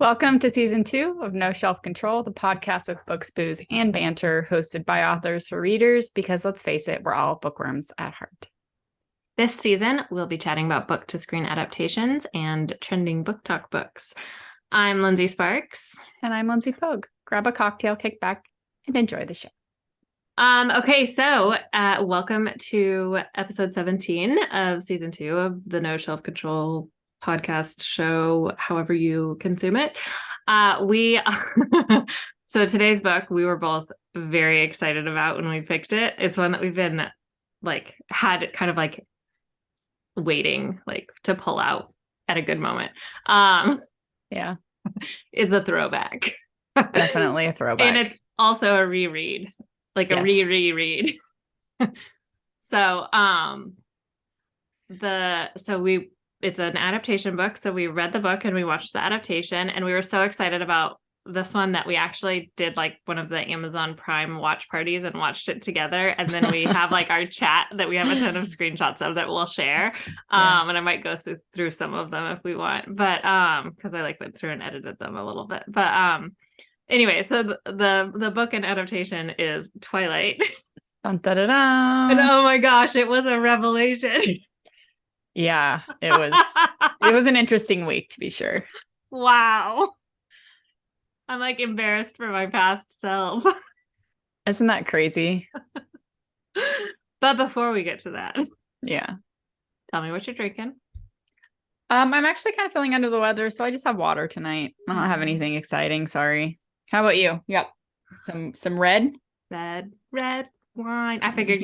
Welcome to season 2 of No Shelf Control, the podcast with books, booze, and banter, hosted by authors for readers, because let's face it, we're all bookworms at heart. This season, we'll be chatting about book-to-screen adaptations and trending book talk books. I'm Lindsey Sparks. And I'm Lindsey Pogue. Grab a cocktail, kick back, and enjoy the show. Okay, so welcome to episode 17 of season 2 of the No Shelf Control podcast show, however you consume it. So today's book, we were both very excited about when we picked it. It's one that we've been had kind of waiting to pull out at a good moment. Yeah. It's a throwback. Definitely a throwback. And it's also a reread. A reread. So it's an adaptation book. So we read the book and we watched the adaptation, and we were so excited about this one that we actually did one of the Amazon Prime watch parties and watched it together. And then we have our chat that we have a ton of screenshots of that we'll share. And I might go through some of them if we want, but because I went through and edited them a little bit. But anyway, so the book and adaptation is Twilight. Dun, da, da, da. And oh my gosh, it was a revelation. Yeah, it was an interesting week, to be sure. Wow. I'm embarrassed for my past self. Isn't that crazy? But before we get to that, yeah, tell me what you're drinking. I'm actually kind of feeling under the weather, so I just have water tonight. I don't have anything exciting, sorry. How about you? Yep. Some red wine. I figured,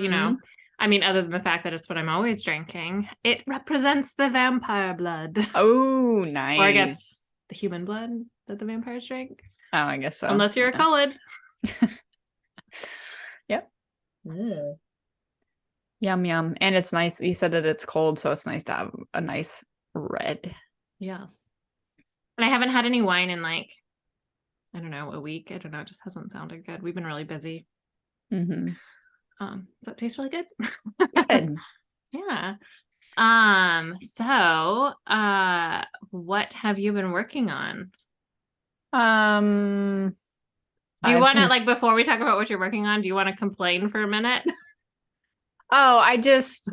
other than the fact that it's what I'm always drinking, it represents the vampire blood. Oh, nice. Or I guess the human blood that the vampires drink. Oh, I guess so. Unless you're a colored. Yep. Mm. Yum, yum. And it's nice. You said that it's cold, so it's nice to have a nice red. Yes. And I haven't had any wine in I don't know, a week. I don't know. It just hasn't sounded good. We've been really busy. Mm-hmm. So it tastes really good. Good. Yeah. So what have you been working on? Do you want to before we talk about what you're working on, do you want to complain for a minute? Oh, I just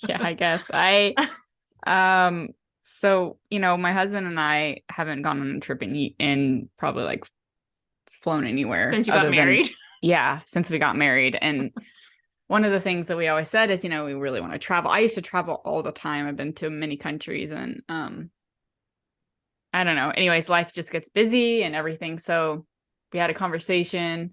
yeah, I guess so my husband and I haven't gone on a trip in probably flown anywhere since you got married. Since we got married. And one of the things that we always said is, we really want to travel. I used to travel all the time. I've been to many countries, and I don't know. Anyways, life just gets busy and everything. So we had a conversation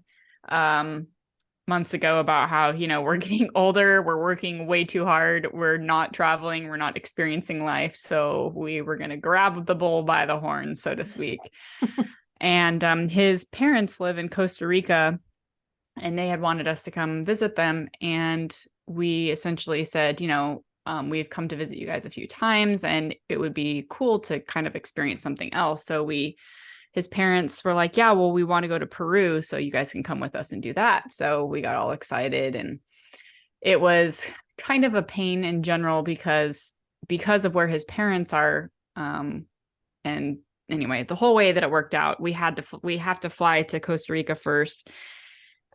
months ago about how, we're getting older, we're working way too hard, we're not traveling, we're not experiencing life. So we were going to grab the bull by the horns, so to speak. And his parents live in Costa Rica, and they had wanted us to come visit them. And we essentially said, we've come to visit you guys a few times, and it would be cool to kind of experience something else. So his parents were like, yeah, well, we want to go to Peru, so you guys can come with us and do that. So we got all excited, and it was kind of a pain in general because of where his parents are. And anyway, the whole way that it worked out, we have to fly to Costa Rica first,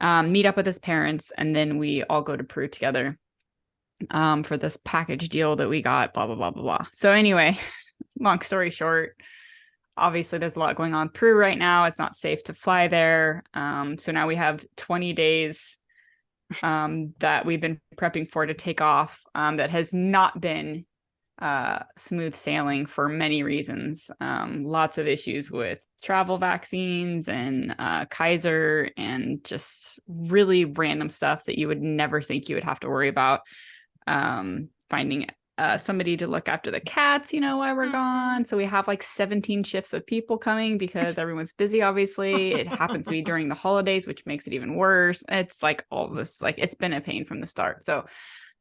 meet up with his parents, and then we all go to Peru together for this package deal that we got, blah, blah, blah, blah, blah. So anyway, long story short, obviously there's a lot going on in Peru right now. It's not safe to fly there. So now we have 20 days that we've been prepping for to take off, that has not been smooth sailing for many reasons. Lots of issues with travel vaccines and Kaiser, and just really random stuff that you would never think you would have to worry about. Finding somebody to look after the cats, while we're gone. So we have 17 shifts of people coming because everyone's busy, obviously. It happens to be during the holidays, which makes it even worse. It's all this, it's been a pain from the start. So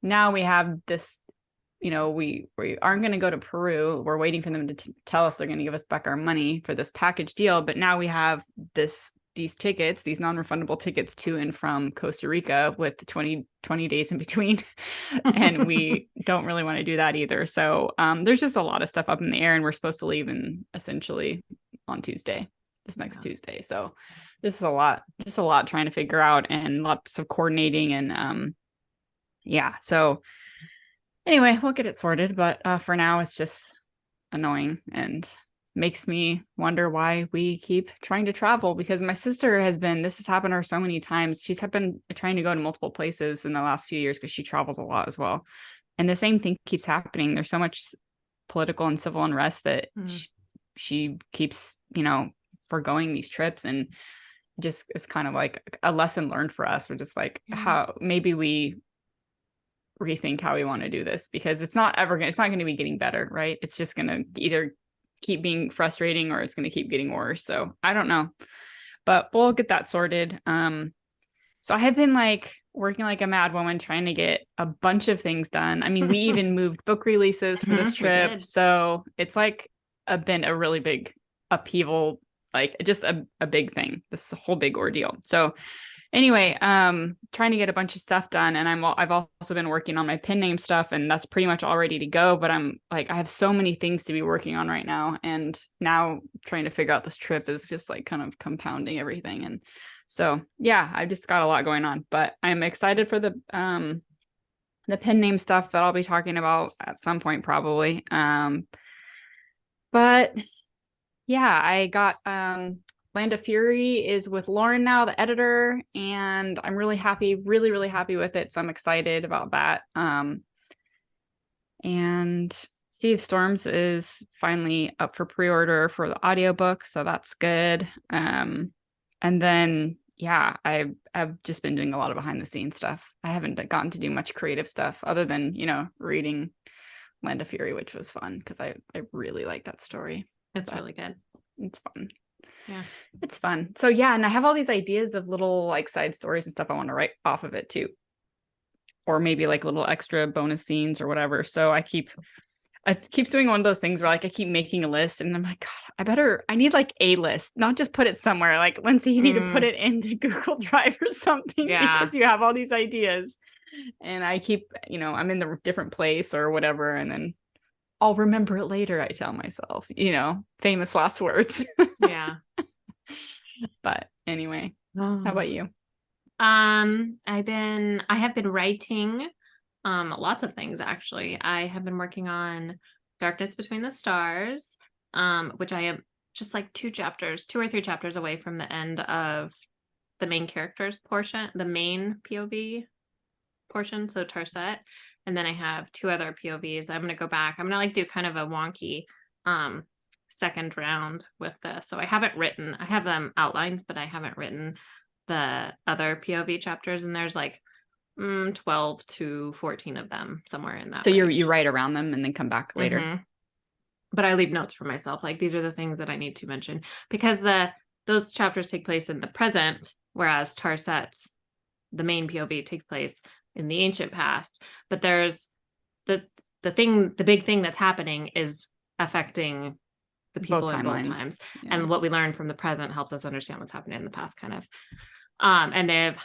now we have this, we aren't going to go to Peru. We're waiting for them to tell us they're going to give us back our money for this package deal. But now we have this these tickets, these non-refundable tickets to and from Costa Rica with 20 days in between. And we don't really want to do that either. So there's just a lot of stuff up in the air, and we're supposed to leave essentially on Tuesday, this next Tuesday. So this is just a lot trying to figure out, and lots of coordinating, and so anyway, we'll get it sorted. But for now, it's just annoying and makes me wonder why we keep trying to travel, because my sister this has happened to her so many times. She's been trying to go to multiple places in the last few years because she travels a lot as well. And the same thing keeps happening. There's so much political and civil unrest that she keeps, foregoing these trips. And just, it's kind of like a lesson learned for us. We're just like, how maybe we rethink how we want to do this, because it's not going to be getting better, right? It's just going to either keep being frustrating or it's going to keep getting worse. So I don't know, but we'll get that sorted. So I have been like working like a mad woman trying to get a bunch of things done. I mean, we even moved book releases for this trip. So it's like been a really big upheaval, like just a big thing. This is a whole big ordeal. So anyway, trying to get a bunch of stuff done, and I've also been working on my pen name stuff, and that's pretty much all ready to go. But I'm like, I have so many things to be working on right now, and now trying to figure out this trip is just like kind of compounding everything. And so I've just got a lot going on, but I'm excited for the pen name stuff that I'll be talking about at some point probably. But I got Land of Fury is with Lauren now, the editor, and I'm really happy, really, really happy with it. So I'm excited about that. And Sea of Storms is finally up for pre-order for the audiobook, so that's good. And then I've just been doing a lot of behind the scenes stuff. I haven't gotten to do much creative stuff other than, reading Land of Fury, which was fun because I really like that story. It's really good. It's fun. Yeah, it's fun. So and I have all these ideas of little like side stories and stuff I want to write off of it too, or maybe like little extra bonus scenes or whatever. So I keep doing one of those things where like I keep making a list, and I'm like, God, I need like a list, not just put it somewhere like, Lindsey, you need to put it into Google Drive or something because you have all these ideas. And I keep, I'm in the different place or whatever, and then I'll remember it later, I tell myself, famous last words. Yeah. But anyway, how about you? I have been writing lots of things actually. I have been working on Darkness Between the Stars, which I am just like 2 or 3 chapters away from the end of the main characters portion, the main POV portion, so Tarset. And then I have 2 other POVs. I'm going to go back. I'm going to like do kind of a wonky second round with this. So I have them outlined, but I haven't written the other POV chapters. And there's like 12 to 14 of them somewhere in that. So you write around them and then come back later. Mm-hmm. But I leave notes for myself. Like, these are the things that I need to mention, because those chapters take place in the present, whereas Tarset's, the main POV, takes place in the ancient past. But there's the big thing that's happening is affecting the people in both times. Yeah. And what we learn from the present helps us understand what's happening in the past, kind of. And I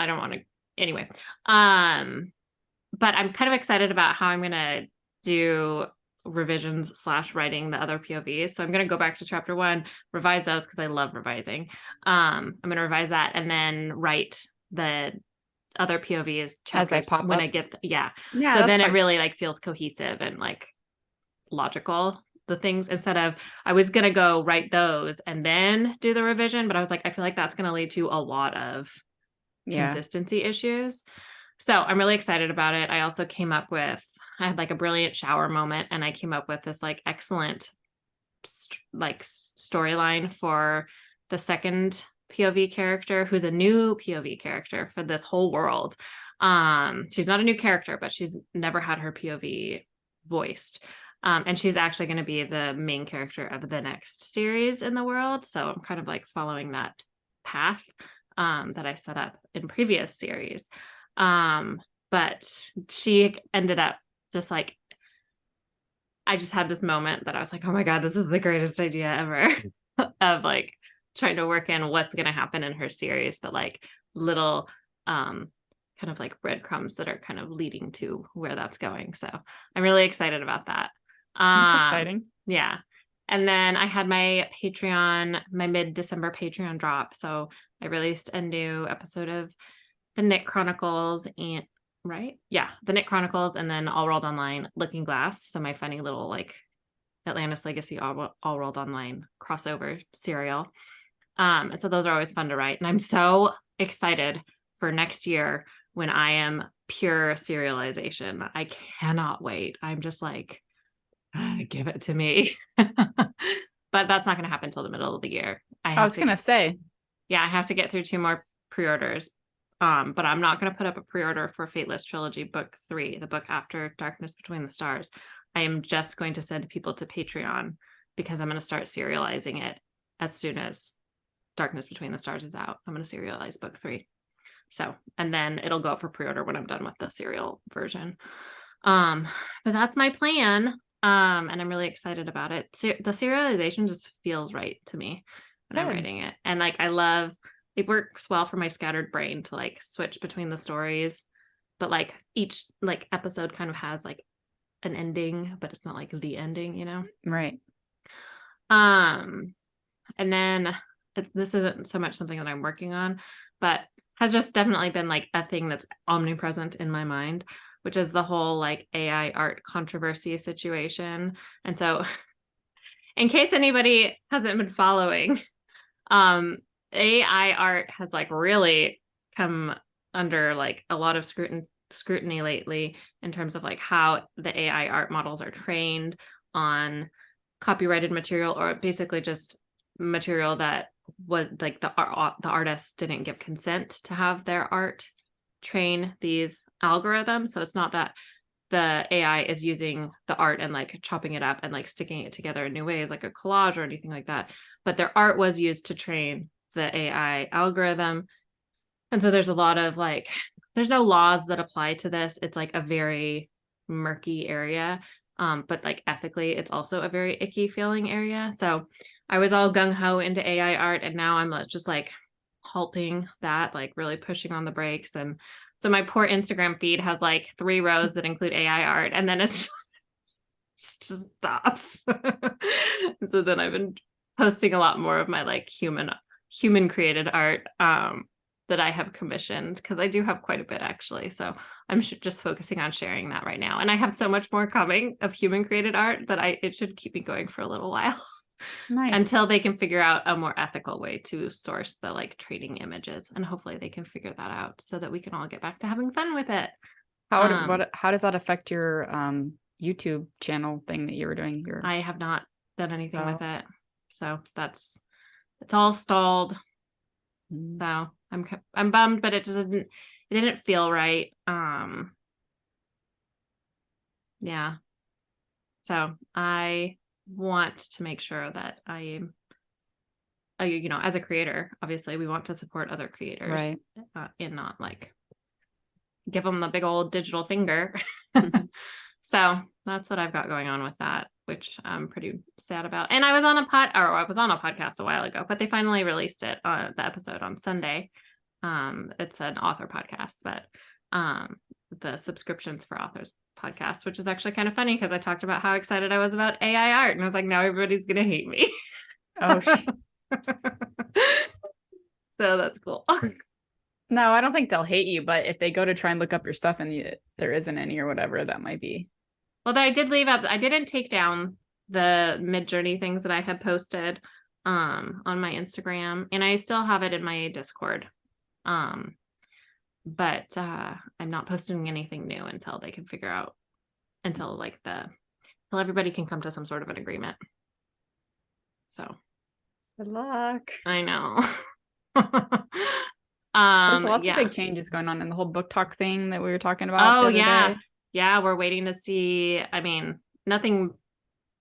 don't want to, anyway. But I'm kind of excited about how I'm going to do revisions / writing the other POVs. So I'm going to go back to chapter 1, revise those because I love revising. I'm going to revise that and then write the other POVs as they pop when up. I get so then it really like feels cohesive and like logical, the things, instead of I was gonna go write those and then do the revision, but I was like, I feel like that's gonna lead to a lot of consistency issues. So I'm really excited about it. I also I had like a brilliant shower moment, and I came up with this like excellent storyline for the second POV character, who's a new POV character for this whole world. She's not a new character, but she's never had her POV voiced. And she's actually going to be the main character of the next series in the world. So I'm kind of like following that path that I set up in previous series. But she ended up just like, I just had this moment that I was like, oh my God, this is the greatest idea ever of like trying to work in what's going to happen in her series, but like little kind of like breadcrumbs that are kind of leading to where that's going. So I'm really excited about that. That's exciting. Yeah. And then I had my mid-December Patreon drop. So I released a new episode of the Nick Chronicles and the Nick Chronicles, and then All World Online Looking Glass. So my funny little like Atlantis Legacy All World Online crossover serial. And so those are always fun to write. And I'm so excited for next year when I am pure serialization. I cannot wait. I'm just like, give it to me. But that's not going to happen until the middle of the year. I was going to say. Yeah, I have to get through 2 more pre-orders. But I'm not going to put up a pre-order for Fateless Trilogy Book 3, the book after Darkness Between the Stars. I am just going to send people to Patreon because I'm going to start serializing it as soon as Darkness Between the Stars is out. I'm going to serialize book 3. So, and then it'll go up for pre-order when I'm done with the serial version. But that's my plan. And I'm really excited about it. The serialization just feels right to me when I'm writing it. And like, it works well for my scattered brain to like switch between the stories, but like each like episode kind of has like an ending, but it's not like the ending, you know? Right. And then this isn't so much something that I'm working on, but has just definitely been like a thing that's omnipresent in my mind, which is the whole like AI art controversy situation. And so in case anybody hasn't been following, AI art has like really come under like a lot of scrutiny lately in terms of like how the AI art models are trained on copyrighted material, or basically just material that was like the artists didn't give consent to have their art train these algorithms. So it's not that the AI is using the art and like chopping it up and like sticking it together in new ways, like a collage or anything like that, but their art was used to train the AI algorithm. And so there's a lot of like, there's no laws that apply to this. It's like a very murky area. But like ethically, it's also a very icky feeling area. So I was all gung-ho into AI art, and now I'm just like halting that, like really pushing on the brakes. And so my poor Instagram feed has like 3 rows that include AI art, and then it just stops. So then I've been posting a lot more of my like human created art that I have commissioned, because I do have quite a bit actually. So I'm just focusing on sharing that right now. And I have so much more coming of human created art that it should keep me going for a little while. Nice. Until they can figure out a more ethical way to source the like training images. And hopefully they can figure that out so that we can all get back to having fun with it. How does that affect your YouTube channel thing that you were doing? I have not done anything with it. So it's all stalled. So I'm bummed, but it didn't feel right. Yeah. So I want to make sure that I am, as a creator, obviously we want to support other creators, right? And not like give them the big old digital finger. So that's what I've got going on with that, which I'm pretty sad about. And I was on a podcast a while ago, but they finally released it, the episode on Sunday. It's an author podcast, but the Subscriptions for Authors podcast, which is actually kind of funny because I talked about how excited I was about AI art, and I was like, now everybody's gonna hate me. Oh, so that's cool. No, I don't think they'll hate you, but if they go to try and look up your stuff and there isn't any or whatever, that might be. Well, I did leave up. I didn't take down the Midjourney things that I had posted on my Instagram, and I still have it in my Discord. But I'm not posting anything new until they can figure out, until everybody can come to some sort of an agreement. So good luck. I know. There's lots of big changes going on in the whole book talk thing that we were talking about. Oh yeah. Yeah, we're waiting to see. I mean, nothing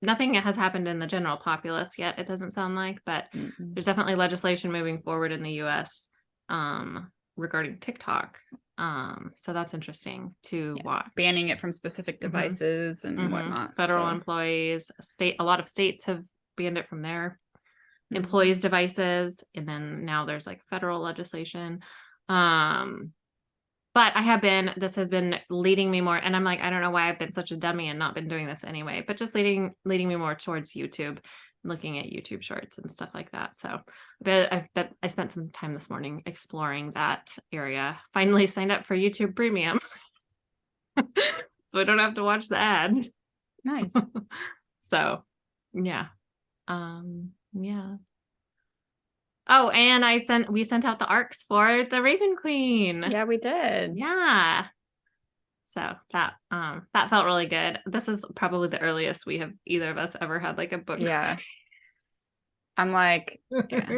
has happened in the general populace yet, it doesn't sound like, but there's definitely legislation moving forward in the US regarding TikTok. So that's interesting to watch. Banning it from specific devices and whatnot. Federal employees, a lot of states have banned it from their employees' devices, and then now there's like federal legislation. But this has been leading me more, and I'm like, I don't know why I've been such a dummy and not been doing this anyway, but just leading me more towards YouTube, looking at YouTube shorts and stuff like that. So I spent some time this morning exploring that area. Finally signed up for YouTube Premium. So I don't have to watch the ads. Nice. So yeah. Yeah. Oh, and we sent out the arcs for the Raven Queen. Yeah, we did. Yeah. So that felt really good. This is probably the earliest we have either of us ever had like a book. Yeah. I'm like, yeah.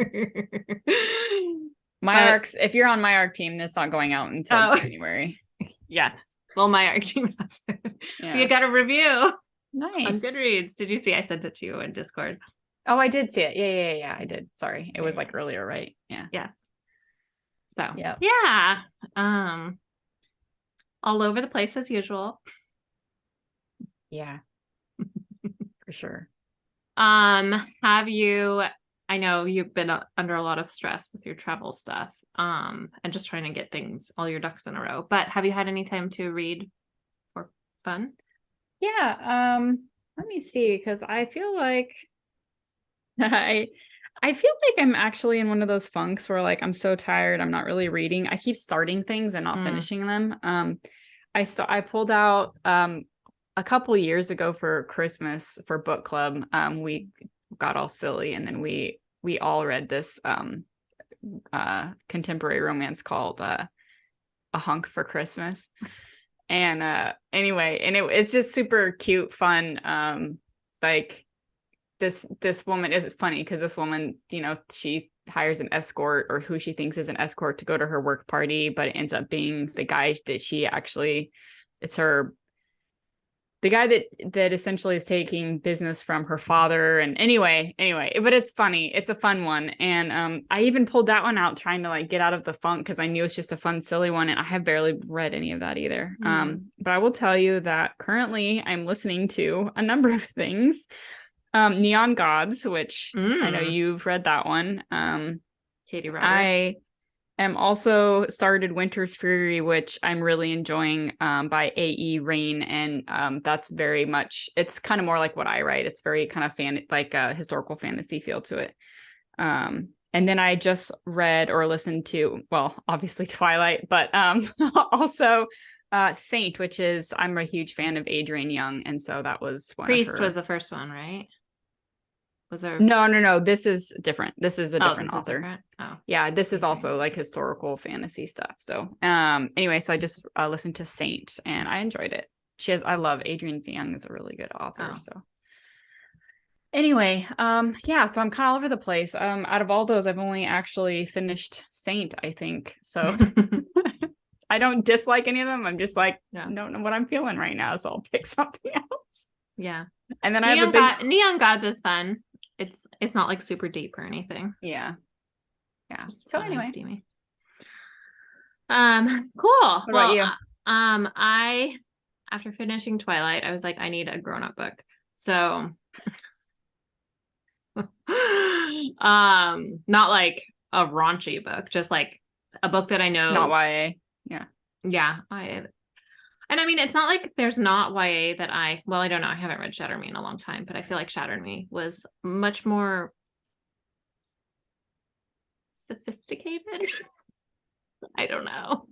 Arcs, if you're on my arc team, that's not going out until January. Yeah. Well, my arc team has it. Yeah. We got a review. Nice. On Goodreads. Did you see? I sent it to you in Discord. Oh, I did see it. Yeah. I did. Sorry. It was like earlier, right? Yeah. Yes. So yeah. All over the place as usual. Yeah. For sure. Have you, I know you've been under a lot of stress with your travel stuff, and just trying to get all your ducks in a row, but have you had any time to read for fun? Yeah. Let me see, because I feel like I feel like I'm actually in one of those funks where like I'm so tired, I'm not really reading. I keep starting things and not finishing them. I pulled out a couple years ago for Christmas for book club. We got all silly, and then we all read this contemporary romance called A Hunk for Christmas. And anyway, and it's just super cute, fun. Like this woman is funny because this woman, she hires an escort, or who she thinks is an escort, to go to her work party, but it ends up being the guy that the guy that essentially is taking business from her father. And anyway, but it's funny. It's a fun one. And I even pulled that one out trying to like get out of the funk, because I knew it's just a fun, silly one. And I have barely read any of that either. But I will tell you that currently I'm listening to a number of things. Neon Gods, which I know you've read that one. Katie Roberts. I am also started Winter's Fury, which I'm really enjoying, by A.E. Reyne, and that's very much, it's kind of more like what I write. It's very kind of like a historical fantasy feel to it. And then I just read or listened to, well, obviously Twilight, but also Saint, which is, I'm a huge fan of Adrienne Young, and so that was one Priest of her... was the first one, right? Was there... No, this is different. This is a different author. Oh yeah, this is also like historical fantasy stuff. So anyway, so I just listened to Saint, and I enjoyed it. I love Adrienne Young, is a really good author. So anyway, yeah, so I'm kind of all over the place. Out of all those, I've only actually finished Saint, I think. So I don't dislike any of them. I'm just like, don't know what I'm feeling right now, so I'll pick something else. Yeah. And then Neon Gods is fun. It's not like super deep or anything. Yeah. So anyway, steamy. Cool. What about you? I, after finishing Twilight, I was like, I need a grown-up book. So not like a raunchy book, just like a book that I know. Not YA. Yeah. And I mean, it's not like there's not YA that I don't know. I haven't read Shatter Me in a long time, but I feel like Shatter Me was much more sophisticated. I don't know.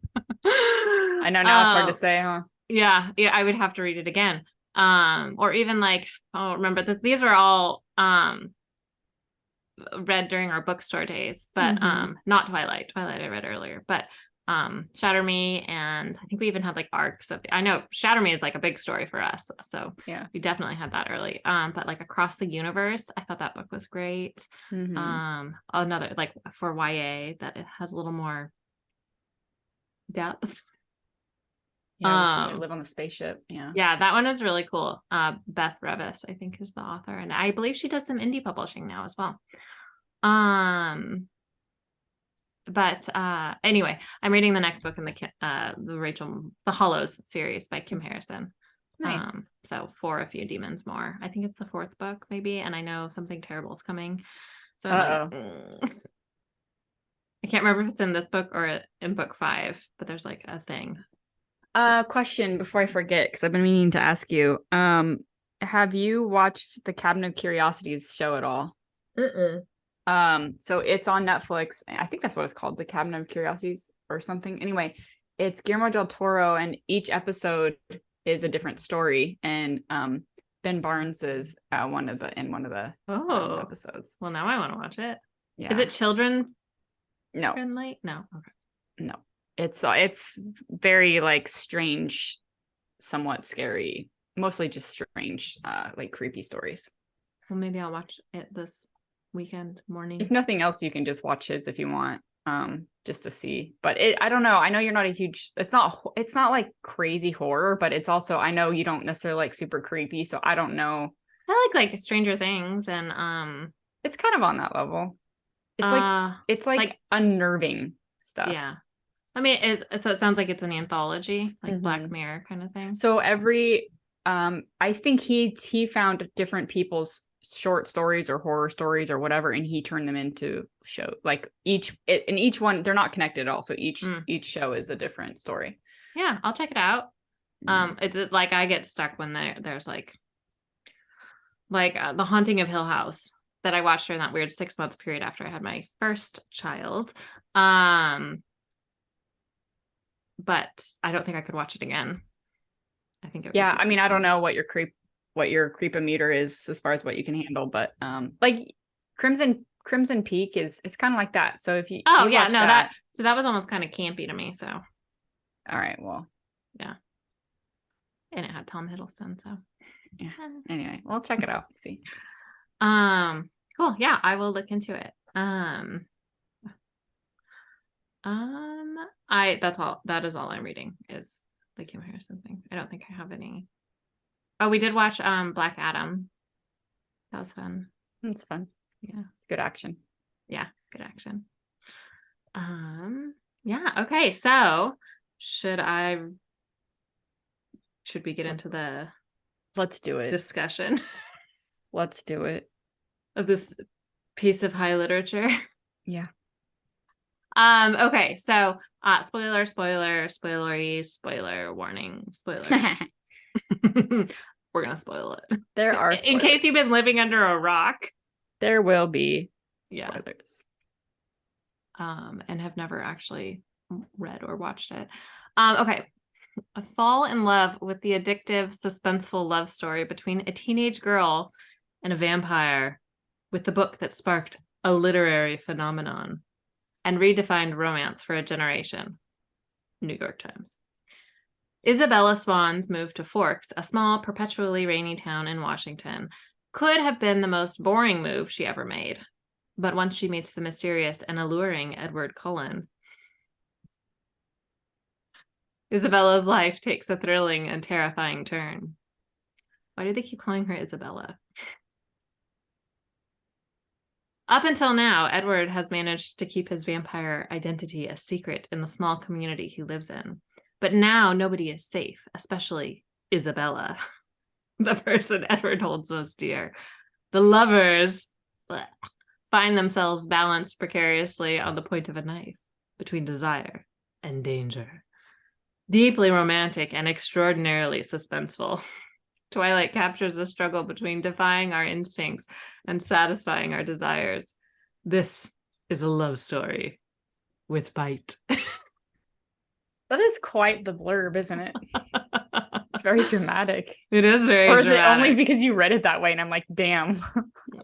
I know now it's hard to say, huh? Yeah, I would have to read it again. Or even like, remember these were all read during our bookstore days, but not Twilight. Twilight I read earlier, but Shatter Me, and I think we even had like arcs of I know Shatter Me is like a big story for us, so yeah, we definitely had that early. But like Across the Universe, I thought that book was great. Another like for YA that it has a little more depth. Live on the spaceship. Yeah, that one was really cool. Beth Revis, I think, is the author, and I believe she does some indie publishing now as well. But anyway, I'm reading the next book in the Hollows series by Kim Harrison. Nice. So For a Few Demons More. I think it's the fourth book maybe, and I know Something Terrible is coming. So I'm like, I can't remember if it's in this book or in book 5, but there's like a thing. Question before I forget, because I've been meaning to ask you. Have you watched the Cabinet of Curiosities show at all? So it's on Netflix. I think that's what it's called, the Cabinet of Curiosities or something. Anyway, it's Guillermo del Toro, and each episode is a different story. And Ben Barnes is one of the episodes. Well, now I want to watch it. Yeah. Is it children No. friendly? No. Okay. No. It's very like strange, somewhat scary, mostly just strange, like creepy stories. Well, maybe I'll watch it this weekend morning. If nothing else, you can just watch his if you want, just to see. But I don't know. I know you're not a huge. It's not like crazy horror, but it's also, I know you don't necessarily like super creepy, so I don't know. I like Stranger Things, and it's kind of on that level. It's like unnerving stuff. Yeah. I mean, so it sounds like it's an anthology, like Black Mirror kind of thing. So every I think he found different people's short stories or horror stories or whatever, and he turned them into show. Like each one, they're not connected at all. So each show is a different story. Yeah, I'll check it out. It's like I get stuck when there's like The Haunting of Hill House that I watched during that weird 6-month period after I had my first child. But I don't think I could watch it again. I think it would I mean, I don't know what your creepometer is as far as what you can handle, but like Crimson Peak it's kind of like that. So if you that was almost kind of campy to me. So all right, well, yeah, and it had Tom Hiddleston. So yeah. Anyway, we'll check it out. See. Cool. Yeah, I will look into it. That's all. That is all I'm reading is the Kim Harrison thing. I don't think I have any. Oh, we did watch Black Adam. That was fun. It's fun. Yeah. Good action. Yeah, good action. Yeah, okay. So should we get into the let's do it discussion? Let's do it. Of this piece of high literature. Yeah. Okay, so spoiler warning, spoiler. We're gonna spoil it. There are spoilers. In case you've been living under a rock. There will be spoilers. And have never actually read or watched it. Okay. I fall in love with the addictive, suspenseful love story between a teenage girl and a vampire, with the book that sparked a literary phenomenon and redefined romance for a generation. New York Times. Isabella Swan's move to Forks, a small, perpetually rainy town in Washington, could have been the most boring move she ever made. But once she meets the mysterious and alluring Edward Cullen, Isabella's life takes a thrilling and terrifying turn. Why do they keep calling her Isabella? Up until now, Edward has managed to keep his vampire identity a secret in the small community he lives in. But now nobody is safe, especially Isabella, the person Edward holds most dear. The lovers find themselves balanced precariously on the point of a knife between desire and danger. Deeply romantic and extraordinarily suspenseful, Twilight captures the struggle between defying our instincts and satisfying our desires. This is a love story with bite. That is quite the blurb, isn't it? It's very dramatic. It is very dramatic. Or is it only because you read it that way and I'm like, damn.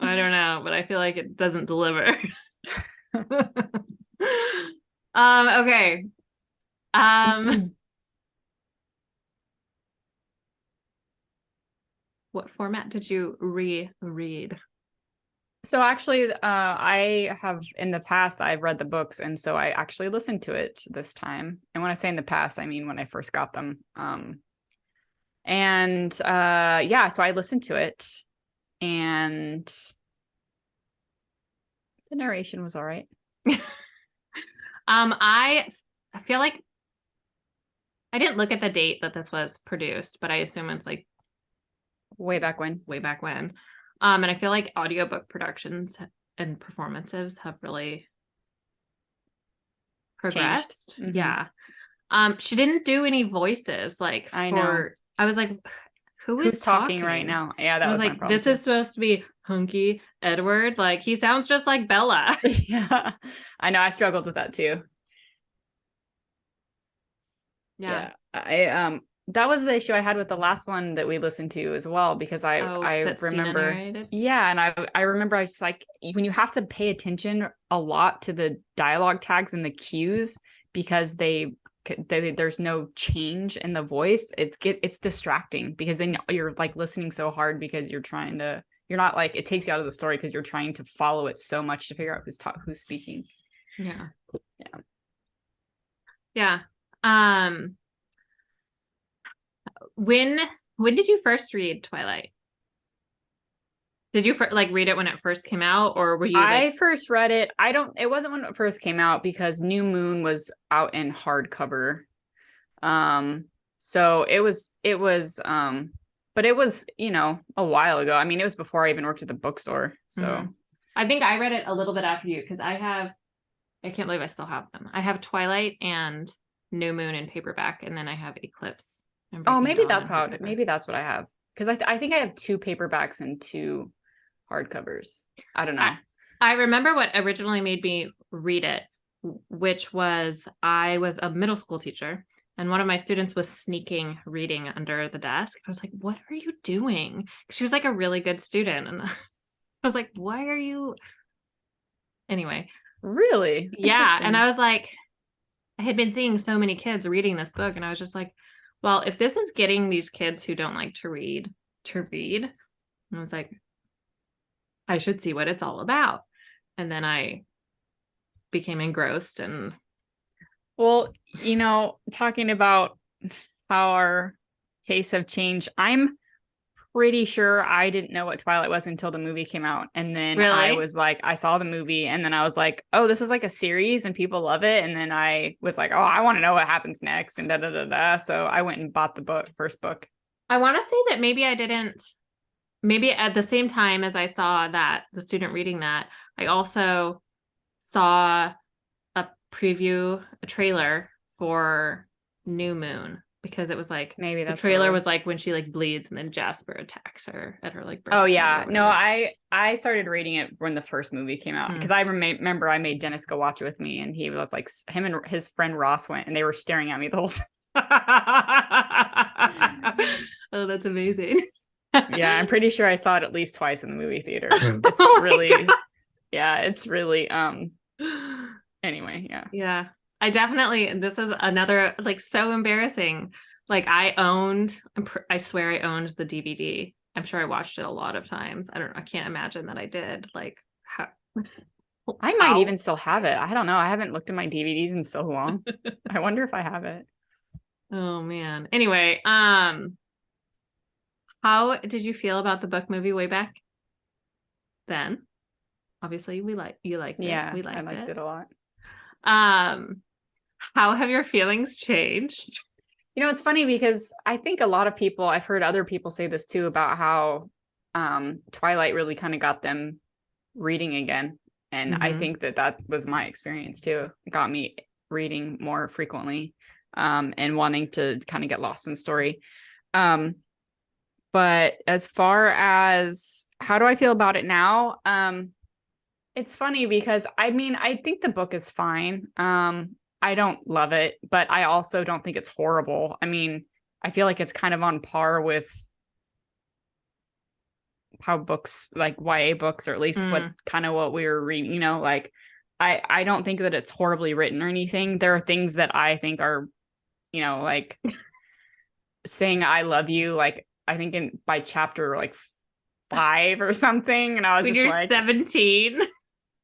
I don't know, but I feel like it doesn't deliver. Okay. What format did you reread? So actually, I have in the past, I've read the books, and so I actually listened to it this time. And when I say in the past, I mean when I first got them. So I listened to it, and the narration was all right. I feel like I didn't look at the date that this was produced, but I assume it's like way back when. And I feel like audiobook productions and performances have really Changed. progressed. Mhm. Yeah. She didn't do any voices like I know. I was like, who is Who's talking right now? Yeah, I that was was my like, problem this too. is supposed to be Hunky Edward. Like, he sounds just like Bella. Yeah. I know, I struggled with that too. Yeah. Yeah. I that was the issue I had with the last one that we listened to as well, because I That Stina remember, narrated. yeah, and I remember I was like, when you have to pay attention a lot to the dialogue tags and the cues because there's no change in the voice, it's distracting, because then you're like listening so hard because you're not like, it takes you out of the story because you're trying to follow it so much to figure out who's speaking. Yeah. Yeah. Yeah. When did you first read Twilight? Did you like read it when it first came out, or were you I like... first read it. It wasn't when it first came out, because New Moon was out in hardcover. So but it was, a while ago. I mean, it was before I even worked at the bookstore. So I think I read it a little bit after you, because I can't believe I still have them. I have Twilight and New Moon in paperback, and then I have Eclipse. maybe that's maybe that's what I have. Because I think I have 2 paperbacks and 2 hardcovers. I don't know. I remember what originally made me read it, which was I was a middle school teacher, and one of my students was sneaking reading under the desk. I was like, what are you doing? She was like a really good student. And I was like, why are you... Anyway. Really? Yeah. And I was like, I had been seeing so many kids reading this book, and I was just like, well, if this is getting these kids who don't like to read, and I was like, I should see what it's all about. And then I became engrossed. And well, talking about how our tastes have changed, I'm pretty sure I didn't know what Twilight was until the movie came out. And then really? I was like, I saw the movie, and then I was like, oh, this is like a series and people love it. And then I was like, oh, I want to know what happens next, and da da da da. So I went and bought the first book. I want to say that maybe at the same time as I saw that, the student reading that, I also saw a trailer for New Moon, because it was like, Maybe the that's trailer was like when she like bleeds, and then Jasper attacks her at her like birthday. Oh yeah, no, I started reading it when the first movie came out, because I remember I made Dennis go watch it with me, and he was like, him and his friend Ross went, and they were staring at me the whole time. Oh, that's amazing. Yeah, I'm pretty sure I saw it at least twice in the movie theater. It's Oh really, yeah, it's really anyway, yeah. Yeah. This is another, like, so embarrassing. Like, I swear I owned the DVD. I'm sure I watched it a lot of times. I can't imagine that I did. Like, I might even still have it. I don't know. I haven't looked at my DVDs in so long. I wonder if I have it. Oh man. Anyway, how did you feel about the book movie way back then? Obviously, you liked it. Yeah, We liked I liked it a lot. How have your feelings changed? It's funny, because I think a lot of people, I've heard other people say this too, about how Twilight really kind of got them reading again. And I think that was my experience too. It got me reading more frequently, and wanting to kind of get lost in the story. But as far as how do I feel about it now? It's funny, because I mean, I think the book is fine. I don't love it, but I also don't think it's horrible. I mean, I feel like it's kind of on par with how books, like YA books, or at least what we were reading, like I don't think that it's horribly written or anything. There are things that I think are, like saying I love you, like I think by chapter like 5 or something, and I was when just you're like 17.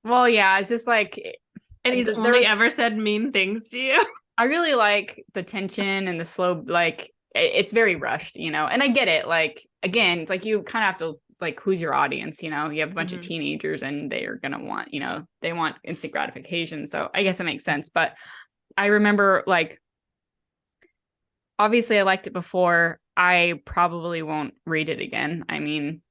Well, yeah, it's just like, and he's only ever said mean things to you. I really like the tension and the slow, like it's very rushed, and I get it. Like, again, it's like you kind of have to, like, who's your audience? You have a bunch of teenagers, and they are going to want, they want instant gratification. So I guess it makes sense. But I remember, like, obviously I liked it before. I probably won't read it again. I mean,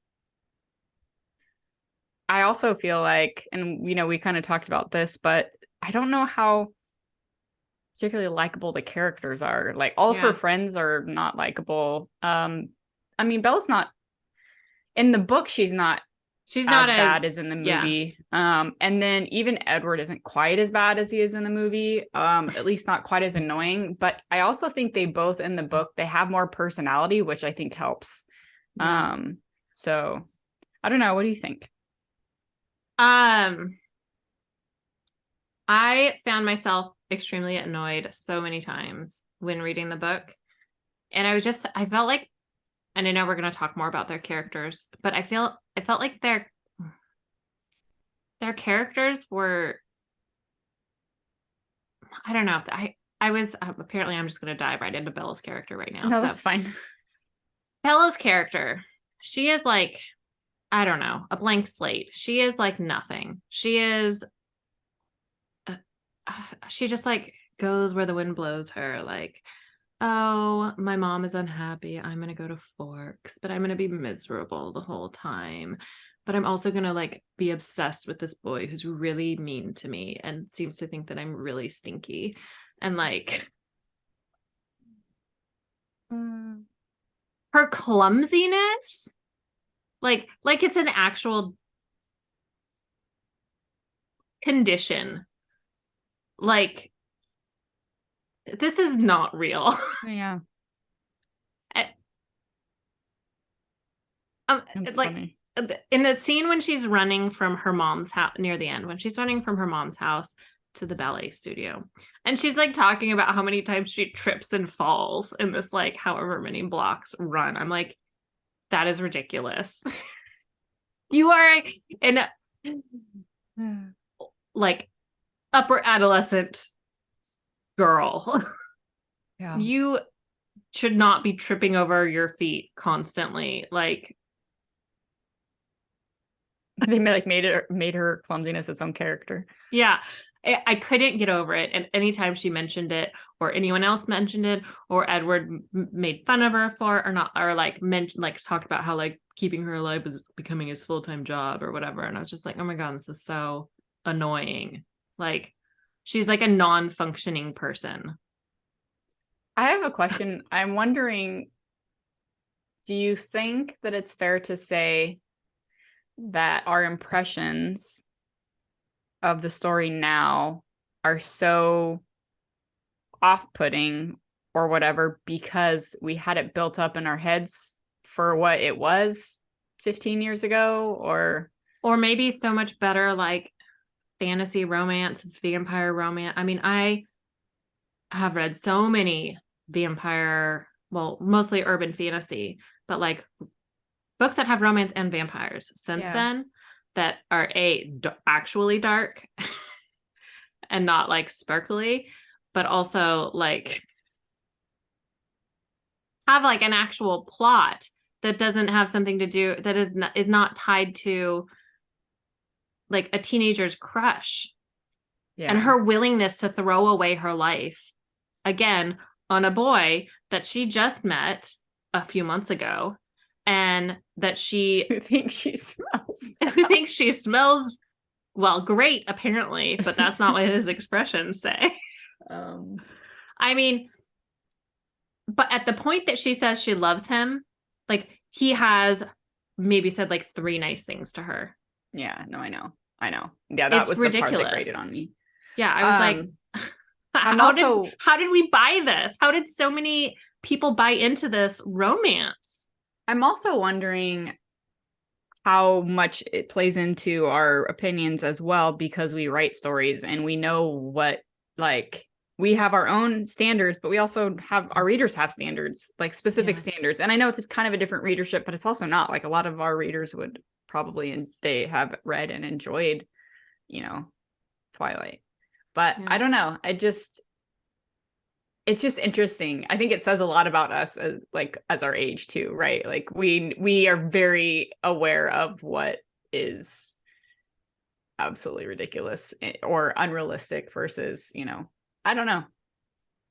I also feel like, and you know, we kind of talked about this, but I don't know how particularly likable the characters are. Like all of her friends are not likable. I mean, Belle's not in the book, she's not as bad as in the movie. And then even Edward isn't quite as bad as he is in the movie. At least not quite as annoying. But I also think they both in the book, they have more personality, which I think helps. So I don't know. What do you think? I found myself extremely annoyed so many times when reading the book. And I felt like, and I know we're going to talk more about their characters, but I felt like their characters were, I don't know. I was, apparently I'm just going to dive right into Bella's character right now. No, that's fine. Bella's character, she is like, I don't know, a blank slate. She is like nothing. She just like goes where the wind blows her. Like, oh, my mom is unhappy. I'm going to go to Forks, but I'm going to be miserable the whole time. But I'm also going to like be obsessed with this boy who's really mean to me and seems to think that I'm really stinky. And like her clumsiness, like it's an actual condition. Like, this is not real. Yeah. It's like funny. In the scene when she's running from her mom's house near the end, when she's running from her mom's house to the ballet studio, and she's like talking about how many times she trips and falls in this like however many blocks run. I'm like, that is ridiculous. You are in like upper adolescent girl. Yeah. You should not be tripping over your feet constantly. Like, they made her clumsiness its own character. Yeah. I couldn't get over it. And anytime she mentioned it or anyone else mentioned it or Edward made fun of her for it or not, or like mentioned, like talked about how like keeping her alive was becoming his full-time job or whatever. And I was just like, oh my God, this is so annoying. Like, she's like a non-functioning person. I have a question. I'm wondering, do you think that it's fair to say that our impressions of the story now are so off-putting or whatever because we had it built up in our heads for what it was 15 years ago, or maybe so much better like fantasy romance, vampire romance. I mean, I have read so many vampire, well, mostly urban fantasy, but like books that have romance and vampires since then that are actually dark and not like sparkly, but also like have like an actual plot that doesn't have something to do, that is not tied to like a teenager's crush and her willingness to throw away her life again on a boy that she just met a few months ago. And that who thinks she smells well, great, apparently, but that's not what his expressions say. I mean, but at the point that she says she loves him, like he has maybe said like 3 nice things to her. Yeah, no, I know. Yeah, that was ridiculous. The part that grated on me. Yeah, I was like, how did we buy this? How did so many people buy into this romance? I'm also wondering how much it plays into our opinions as well, because we write stories and we know what, like, we have our own standards, but we also have our readers have standards, like specific standards. And I know it's kind of a different readership, but it's also not like a lot of our readers would probably, and they have read and enjoyed, you know, Twilight. But I don't know. It's just interesting. I think it says a lot about us as our age too, right? Like we are very aware of what is absolutely ridiculous or unrealistic versus, you know, I don't know.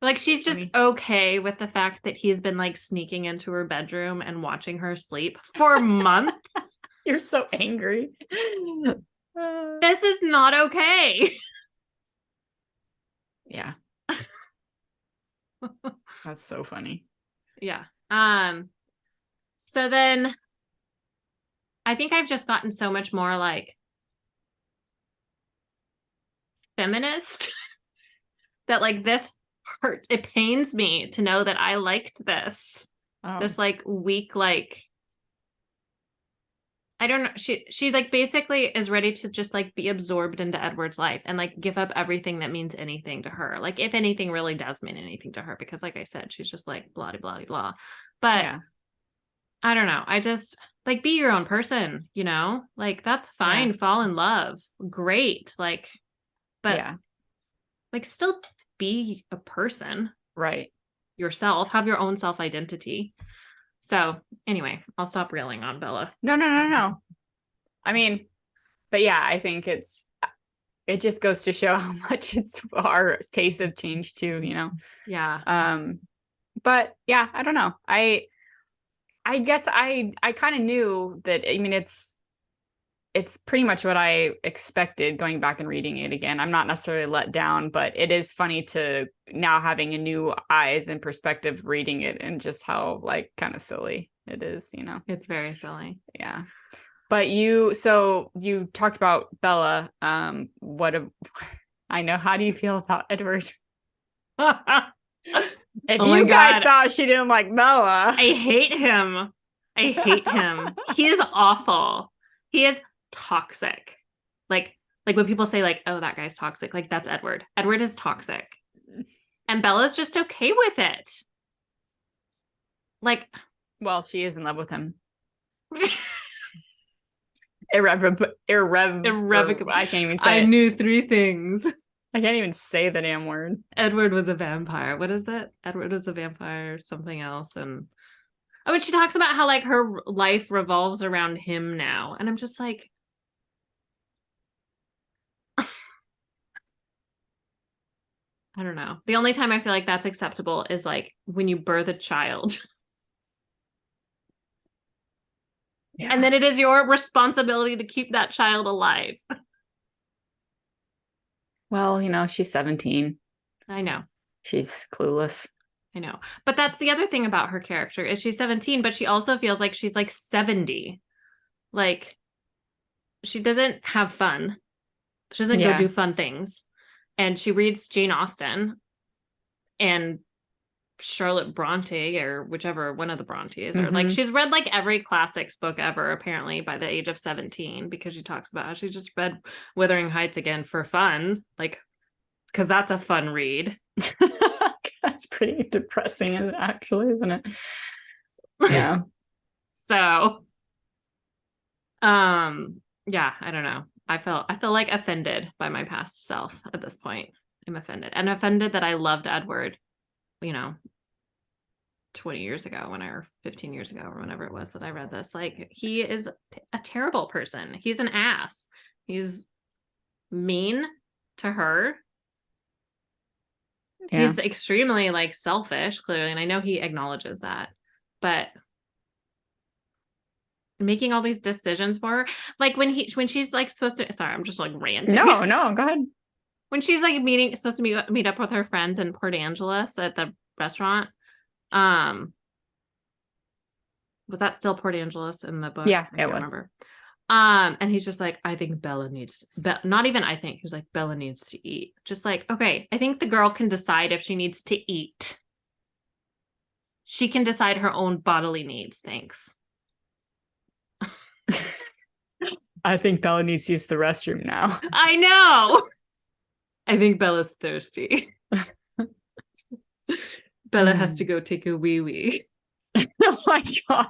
Like she's just okay with the fact that he's been like sneaking into her bedroom and watching her sleep for months. You're so angry. This is not okay. Yeah. That's so funny. Yeah. So then I think I've just gotten so much more like feminist that like this hurt. It pains me to know that I liked this. This like weak, like, I don't know. She like basically is ready to just like be absorbed into Edward's life and like give up everything that means anything to her. Like if anything really does mean anything to her, because like I said, she's just like blah, blah, blah, blah. But yeah. I don't know. I just like be your own person, you know, like that's fine. Yeah. Fall in love. Great. Like, but Yeah. like still be a person. Right. Yourself, have your own self-identity. So anyway, I'll stop railing on Bella. No. I mean, but yeah, I think it just goes to show how much our tastes have changed too, you know? Yeah. But yeah, I don't know. I guess I kind of knew that. I mean, it's pretty much what I expected going back and reading it again. I'm not necessarily let down, but it is funny to now having a new eyes and perspective reading it and just how like kind of silly it is, you know? It's very silly. Yeah. But you talked about Bella. I know. How do you feel about Edward? If Oh you guys God. thought she didn't like Bella. I hate him. He is awful. He is toxic. Like when people say like, oh, that guy's toxic, like that's Edward. Edward is toxic. And Bella's just okay with it. Like, well, she is in love with him. Irrevocable. I can't even say I knew 3 things. I can't even say the damn word. Edward was a vampire. What is it? Edward was a vampire, something else. And she talks about how like her life revolves around him now. And I'm just like, I don't know. The only time I feel like that's acceptable is like when you birth a child. Yeah. And then it is your responsibility to keep that child alive. Well, you know, she's 17. I know. She's clueless. I know. But that's the other thing about her character is she's 17, but she also feels like she's like 70. Like she doesn't have fun. She doesn't go do fun things. And she reads Jane Austen and Charlotte Bronte or whichever one of the Brontes, or like she's read like every classics book ever apparently by the age of 17, because she talks about how she just read Wuthering Heights again for fun, like because that's a fun read. That's pretty depressing actually, isn't it? Yeah. So yeah, I don't know. I feel like offended by my past self at this point. I'm offended, and offended that I loved Edward, you know, 20 years ago or 15 years ago or whenever it was that I read this. Like he is a terrible person. He's an ass. He's mean to her. Yeah. He's extremely like selfish, clearly, and I know he acknowledges that, but making all these decisions for her, like when she's like supposed to, sorry, I'm just like ranting. No, go ahead. When she's like supposed to meet up with her friends in Port Angeles at the restaurant. Was that still Port Angeles in the book? Yeah, I can't remember. And he's just like, I think Bella needs, not even I think, he was like, Bella needs to eat. Just like, okay, I think the girl can decide if she needs to eat. She can decide her own bodily needs. Thanks. I think Bella needs to use the restroom now. I know. I think Bella's thirsty. Bella has to go take a wee-wee. Oh my God.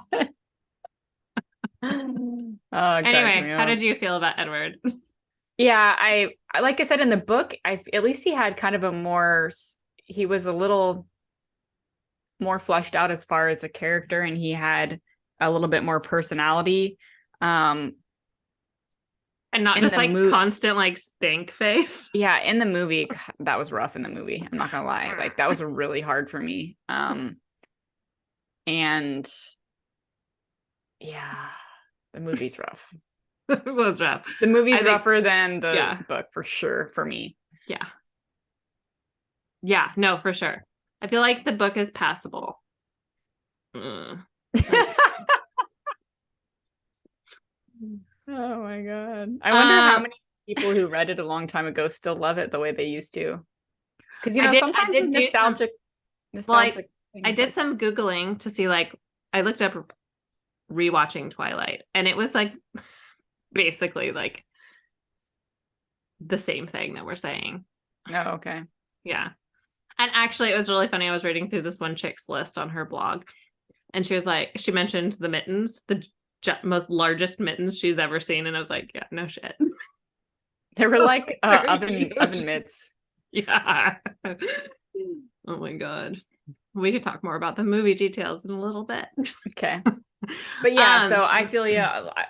Anyway, how did you feel about Edward? Yeah, I like I said in the book, at least he had kind of he was a little more fleshed out as far as a character, and he had a little bit more personality. And not just like constant like stink face. Yeah, in the movie, that was rough in the movie. I'm not gonna lie. Like that was really hard for me. And yeah. The movie's rough. It was rough. The movie's rougher than the yeah. book for sure for me. Yeah. Yeah, no, for sure. I feel like the book is passable. Oh my God. I wonder how many people who read it a long time ago still love it the way they used to. Because, you know, sometimes with nostalgic I did some Googling to see, like, I looked up rewatching Twilight, and it was like basically like the same thing that we're saying. Oh, okay. Yeah. And actually, it was really funny. I was reading through this one chick's list on her blog, and she was like, she mentioned the mittens, the most largest mittens she's ever seen. And I was like, yeah, no shit. They were like oven mitts. Yeah. Oh my God. We could talk more about the movie details in a little bit. Okay. But yeah, so I feel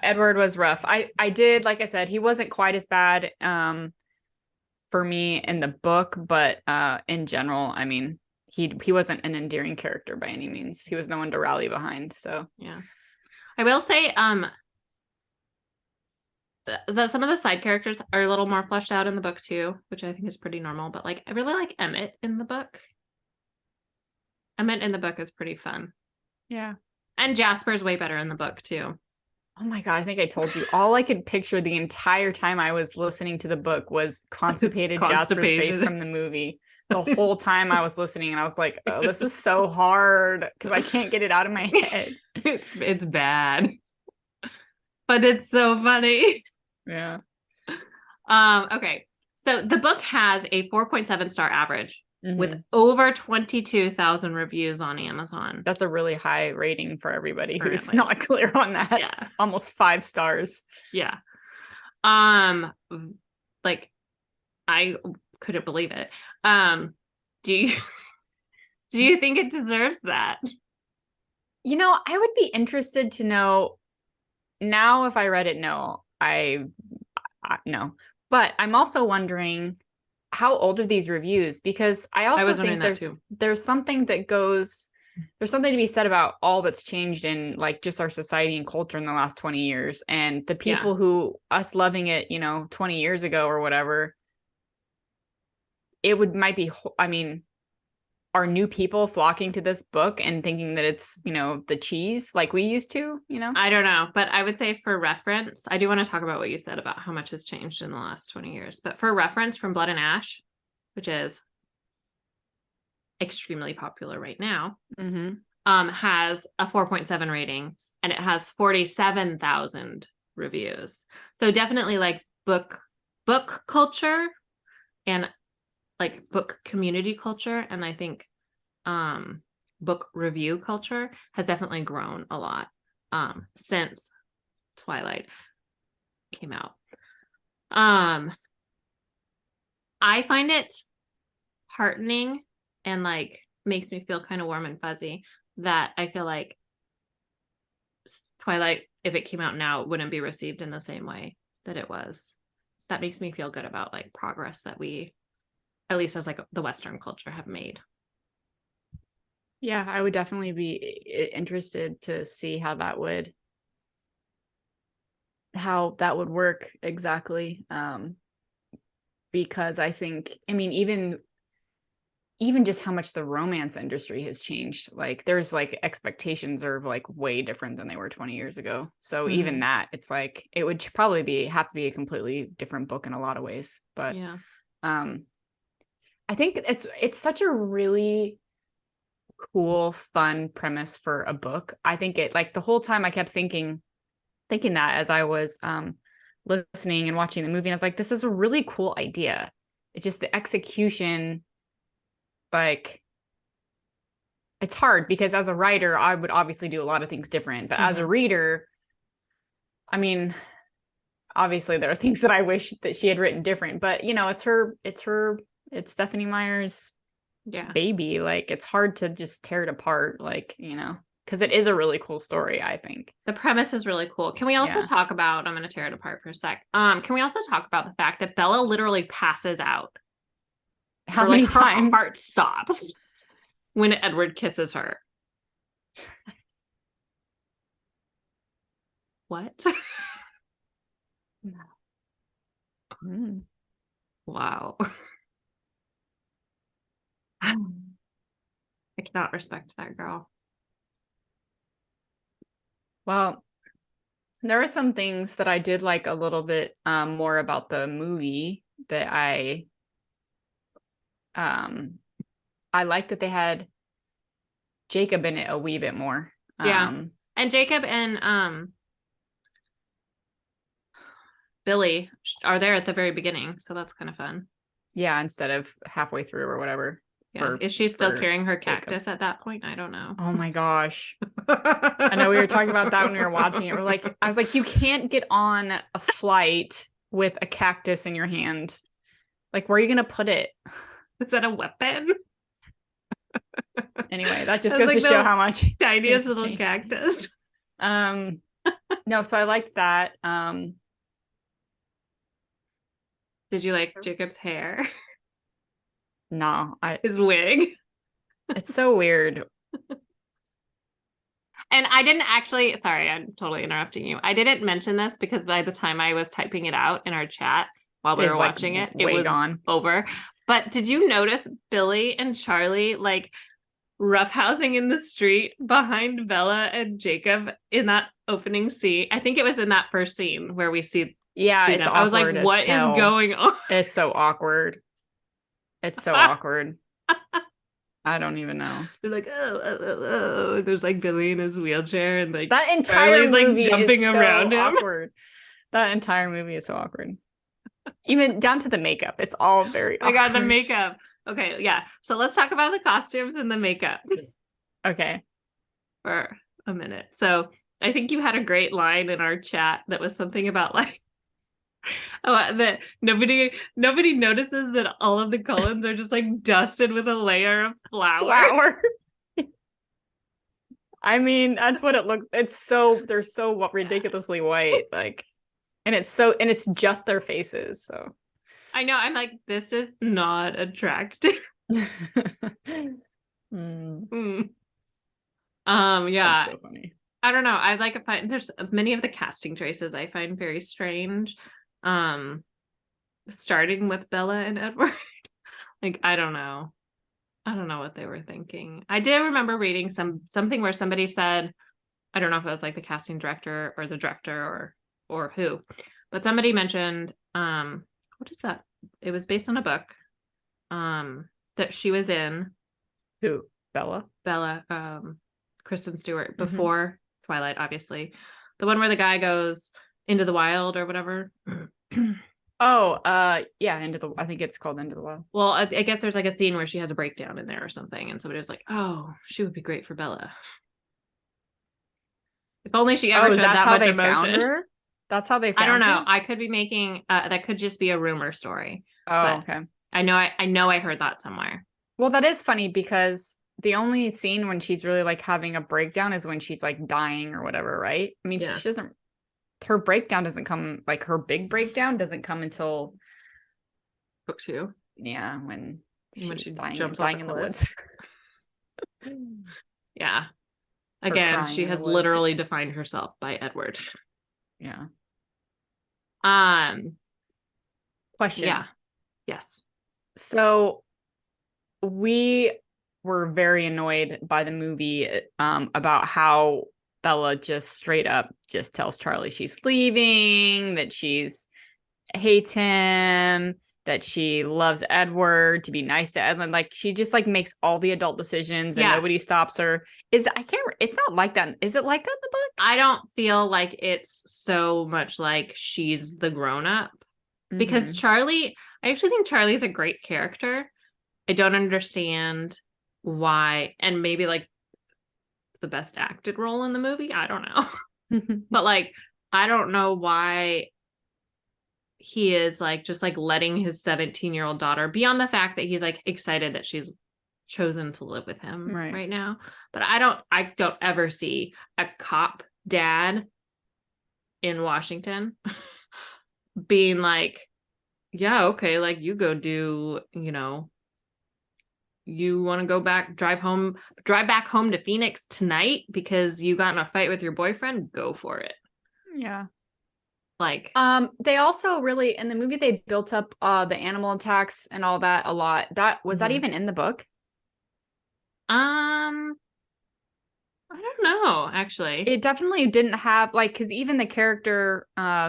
Edward was rough. I did, like I said, he wasn't quite as bad for me in the book, but in general, I mean, he wasn't an endearing character by any means. He was no one to rally behind. So yeah. I will say some of the side characters are a little more fleshed out in the book too, which I think is pretty normal, but like I really like Emmett in the book. Emmett in the book is pretty fun. Yeah. And Jasper's way better in the book too. Oh my God, I think I told you. All I could picture the entire time I was listening to the book was constipated Jasper's face from the movie. The whole time I was listening, and I was like, oh, this is so hard because I can't get it out of my head. It's bad. But it's so funny. Yeah. Okay. So the book has a 4.7 star average with over 22,000 reviews on Amazon. That's a really high rating for everybody who's not clear on that. Yeah. Almost 5 stars. Yeah. Like I couldn't believe it. Do you think it deserves that? You know, I would be interested to know now if I read it. No, no. But I'm also wondering, how old are these reviews? Because I also think there's something to be said about all that's changed in like just our society and culture in the last 20 years. And the people who us loving it, 20 years ago or whatever, are new people flocking to this book and thinking that it's, the cheese like we used to, I don't know. But I would say for reference, I do want to talk about what you said about how much has changed in the last 20 years. But for reference, From Blood and Ash, which is extremely popular right now, has a 4.7 rating, and it has 47,000 reviews. So definitely like book culture and like book community culture, and I think book review culture has definitely grown a lot since Twilight came out. I find it heartening and like makes me feel kind of warm and fuzzy that I feel like Twilight, if it came out now, wouldn't be received in the same way that it was. That makes me feel good about like progress that we, at least as like the Western culture, have made. Yeah, I would definitely be interested to see how that would work exactly. Because I think, even just how much the romance industry has changed, like there's like expectations are like way different than they were 20 years ago. So even that, it's like it would probably have to be a completely different book in a lot of ways. But yeah. I think it's such a really cool, fun premise for a book. I think it, like, the whole time I kept thinking that as I was listening and watching the movie, and I was like, this is a really cool idea. It's just the execution, like, it's hard because as a writer, I would obviously do a lot of things different, but as a reader, obviously there are things that I wish that she had written different, but it's Stephanie Meyer's baby. Like, it's hard to just tear it apart, like, because it is a really cool story, I think. The premise is really cool. Can we also talk about, I'm going to tear it apart for a sec. Can we also talk about the fact that Bella literally passes out? How many times? Her heart stops when Edward kisses her. What? Mm. Wow. I cannot respect that girl. Well, there are some things that I did like a little bit more about the movie that I liked that they had Jacob in it a wee bit more. Yeah. And Jacob and Billy are there at the very beginning, so that's kind of fun. Yeah, instead of halfway through or whatever. Yeah. Is she still carrying her cactus at that point? I don't know. Oh my gosh. I know we were talking about that when we were watching it. I was like, you can't get on a flight with a cactus in your hand. Like, where are you gonna put it? Is that a weapon? Anyway, that just goes to show how much tiniest little cactus. No, so I liked that. Did you like Jacob's hair? No, his wig. It's so weird. And I didn't actually, sorry, I'm totally interrupting you. I didn't mention this because by the time I was typing it out in our chat while we were watching it, it was over. But did you notice Billy and Charlie like roughhousing in the street behind Bella and Jacob in that opening scene? I think it was in that first scene where we see. Yeah, it's awkward. I was like, what is going on? It's so awkward. It's so awkward. I don't even know. They're like, oh. There's like Billy in his wheelchair and like that entire movie like jumping is around so him. Awkward. That entire movie is so awkward. Even down to the makeup. It's all very awkward. I got the makeup. Okay, yeah. So let's talk about the costumes and the makeup. Okay. For a minute. So I think you had a great line in our chat that was something about like that nobody notices that all of the Cullens are just like dusted with a layer of flour. I mean, that's what it looks. They're so ridiculously white, like, and it's just their faces. So I know. I'm like, this is not attractive. Yeah. That's so funny. I don't know. There's many of the casting choices I find very strange. Starting with Bella and Edward. Like, I don't know what they were thinking. I did remember reading something where somebody said, I don't know if it was like the casting director or the director or who, but somebody mentioned what is that? It was based on a book that she was in. Who? Bella, Kristen Stewart, before Twilight, obviously. The one where the guy goes into the wild or whatever. Yeah, I think it's called Into the Wild. Well, I guess there's like a scene where she has a breakdown in there or something, and somebody was like, oh, she would be great for Bella. If only she ever showed that much emotion. That's how they found her? I don't know. I could be making that could just be a rumor story. Oh, okay. I know I heard that somewhere. Well, that is funny because the only scene when she's really like having a breakdown is when she's like dying or whatever, right? I mean, she doesn't. Her breakdown doesn't come, like her big breakdown doesn't come until book 2. Yeah, when she's dying in the woods. Yeah. Again, she has literally defined herself by Edward. Yeah. Question. Yeah. Yes. So we were very annoyed by the movie about how Bella just straight up just tells Charlie she's leaving, that she's hates him, that she loves Edward, to be nice to Edward. Like she just like makes all the adult decisions and nobody stops her. It's not like that. Is it like that in the book? I don't feel like it's so much like she's the grown up because I actually think Charlie's a great character. I don't understand why, and maybe like the best acted role in the movie. I don't know. But like, I don't know why he is like just like letting his 17-year-old daughter, beyond the fact that he's like excited that she's chosen to live with him right now. But I don't ever see a cop dad in Washington being like, yeah, okay, like you go do, you want to go back, drive back home to Phoenix tonight because you got in a fight with your boyfriend, go for it. Yeah. Like, They also really in the movie they built up the animal attacks and all that a lot. That was that even in the book? I don't know, actually. It definitely didn't have like because even the character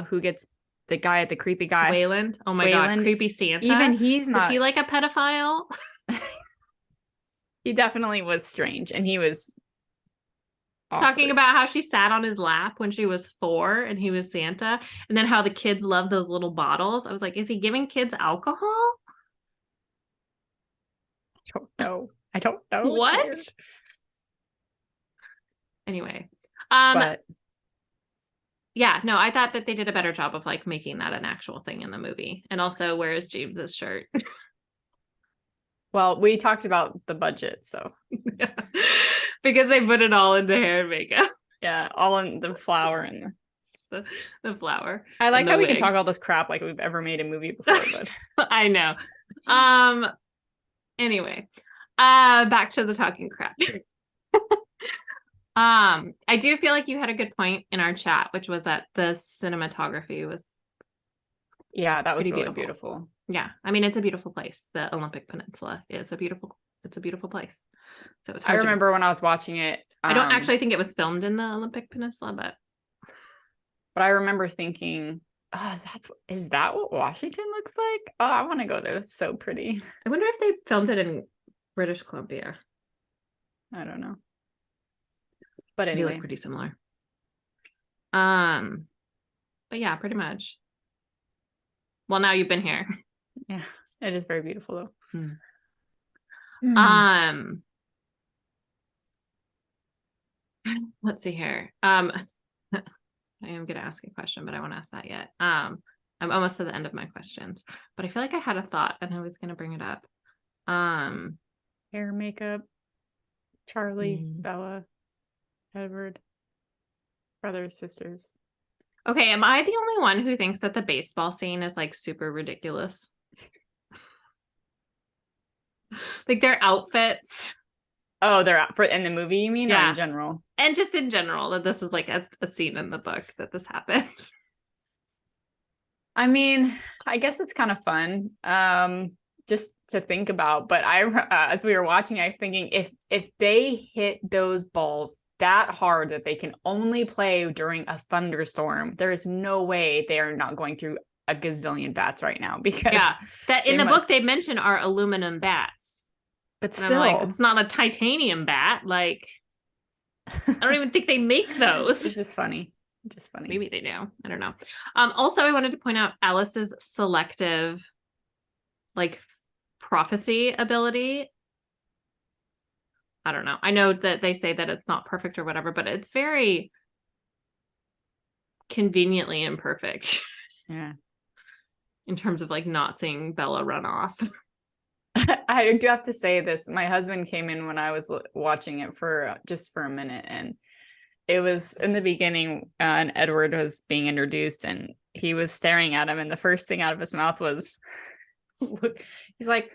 who gets the guy, the creepy guy, Wayland. Oh my God, Wayland, creepy Santa. even he's Is not. he like a pedophile? He definitely was strange, and he was Talking awkward. about how she sat on his lap when she was 4 and he was Santa, and then how the kids love those little bottles. I was like, is he giving kids alcohol? I don't know. What? Anyway, but yeah, no, I thought that they did a better job of like making that an actual thing in the movie. And also, where is James's shirt? well, we talked about the budget, so Because they put it all into hair and makeup. yeah, all in the flower and the flower. I like how we wigs. can talk all this crap like we've ever made a movie before, but I know. Anyway, back to the talking crap. I do feel like you had a good point in our chat, which was that the cinematography was yeah, that was pretty really beautiful. Yeah, I mean it's a beautiful place. The Olympic Peninsula is a beautiful place. So it's hard I remember when I was watching it. I don't actually think it was filmed in the Olympic Peninsula, but I remember thinking, oh, is that what Washington looks like? Oh, I want to go there. It's so pretty. I wonder if they filmed it in British Columbia. I don't know. But They anyway, look pretty similar. But yeah, pretty much. Well, now you've been here. Yeah, it is very beautiful though. Let's see here. I am gonna ask a question, but I won't ask that yet. I'm almost to the end of my questions, but I feel like I had a thought and I was gonna bring it up. Hair, makeup, Charlie, Bella, Edward, brothers, sisters. Okay, am I the only one who thinks that the baseball scene is like super ridiculous? Like their outfits. Oh, they're out for in the movie, you mean? Yeah. Or in general? And just in general, that this is like a scene in the book that this happens. I mean, I guess it's kind of fun just to think about. But as we were watching, I was thinking if they hit those balls that hard that they can only play during a thunderstorm, there is no way they are not going through a gazillion bats right now. Because that in the book they mention are aluminum bats. But still, like, it's not a titanium bat. Like, I don't even think they make those. It's just funny. Maybe they do. I don't know. Also, I wanted to point out Alice's selective, like, prophecy ability. I don't know. I know that they say that it's not perfect or whatever, but it's very conveniently imperfect. Yeah. In terms of like not seeing Bella run off. I do have to say this. My husband came in when I was watching it for just for a minute, and it was in the beginning, and Edward was being introduced, and he was staring at him, and the first thing out of his mouth was, "Look." He's like,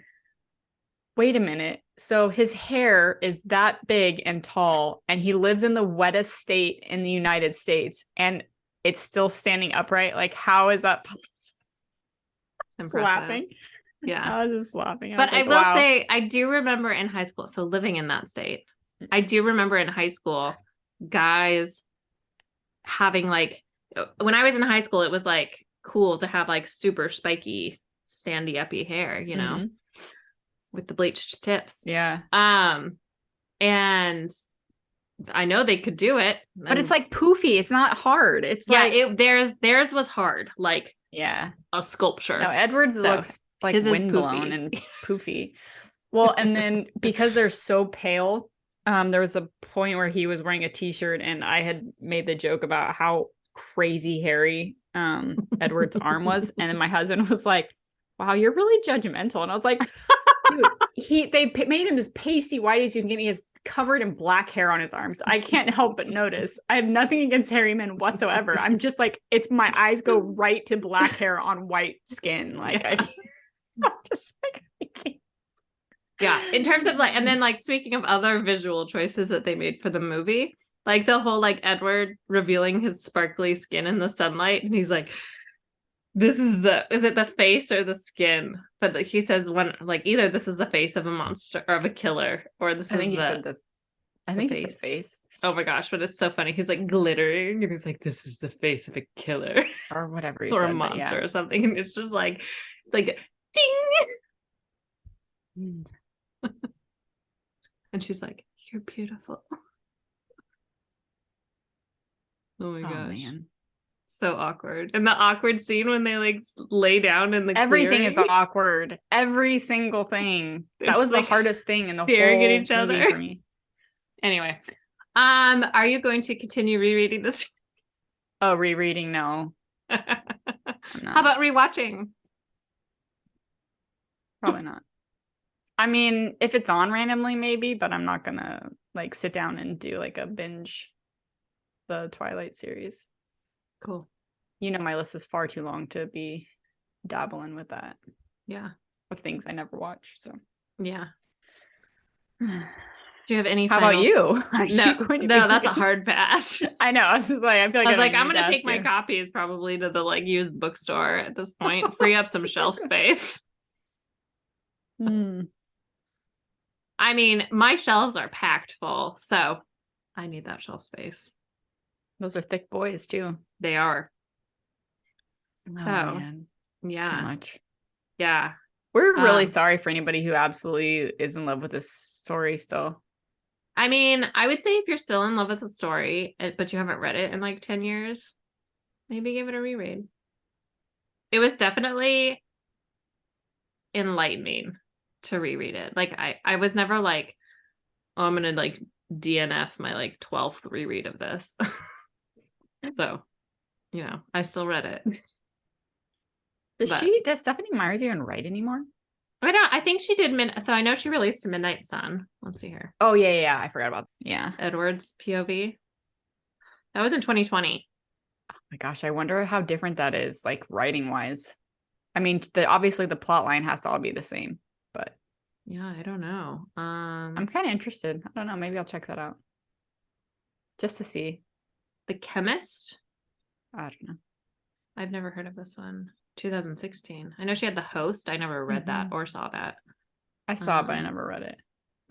"Wait a minute. So his hair is that big and tall, and he lives in the wettest state in the United States, and it's still standing upright. Like, how is that possible?" Laughing. Yeah, I was just laughing. But I will say, I do remember in high school, so living in that state, I do remember in high school, guys having like, when I was in high school, it was like cool to have like super spiky, standy-uppy hair, you know, with the bleached tips. Yeah. And I know they could do it, but it's like poofy. It's not hard. It's like theirs was hard, like a sculpture. No, Edward's looks like windblown and poofy. Well, and then because they're so pale, there was a point where he was wearing a t-shirt, and I had made the joke about how crazy hairy Edward's arm was, and then my husband was like, "Wow, you're really judgmental," and I was like, "Dude, they made him as pasty white as you can get. He has covered in black hair on his arms. I can't help but notice. I have nothing against hairy men whatsoever. I'm just like, it's my eyes go right to black hair on white skin. Like I'm just like, I can't." Yeah, in terms of like, and then like speaking of other visual choices that they made for the movie, Like the whole like Edward revealing his sparkly skin in the sunlight, and he's like, "This is it the face or the skin?" But he says one like either this is the face of a monster or of a killer, or this I is think he said I think he said face. face. Oh my gosh, but it's so funny. He's like glittering, and he's like, "This is the face of a killer Or whatever he or said, a monster or something," and it's just like it's like ding, and she's like, "You're beautiful." Oh my gosh. Man. So awkward. And the awkward scene when they like lay down in the Everything is clearing. awkward. Every single thing. They're That was just, the like, hardest thing in the staring whole at each movie other. for me. Anyway, are you going to continue rereading this? Oh, rereading? No. How about rewatching? Probably not. I mean, if it's on randomly, maybe, but I'm not gonna like sit down and do like a binge the Twilight series. Cool. You know, my list is far too long to be dabbling with that. Yeah. Of things I never watch. So Yeah. Do you have any How about you? No, that's a hard pass. I know. I was just like, I feel like I'm gonna take my copies probably to the like used bookstore at this point, free up some shelf space. I mean, my shelves are packed full, so I need that shelf space. Those are thick boys too. They are. Oh, So, man. yeah. Too much. Yeah. We're really sorry for anybody who absolutely is in love with this story still. I mean, I would say if you're still in love with the story, but you haven't read it in like 10 years, maybe give it a reread. It was definitely enlightening to reread it. Like I was never like, oh, I'm gonna like DNF my like 12th reread of this. So, you know, I still read it. Does Stephanie Meyer even write anymore? I think she did so I know she released a Midnight Sun. Let's see here. Oh yeah, I forgot about that. Yeah. Edward's POV. That was in 2020. Oh my gosh, I wonder how different that is, like writing wise. I mean, obviously the plot line has to all be the same, but yeah, I don't know. I'm kind of interested. I don't know, maybe I'll check that out. Just to see. The Chemist? I don't know. I've never heard of this one. 2016. I know she had The Host. I never read that or saw that. I saw it, but I never read it.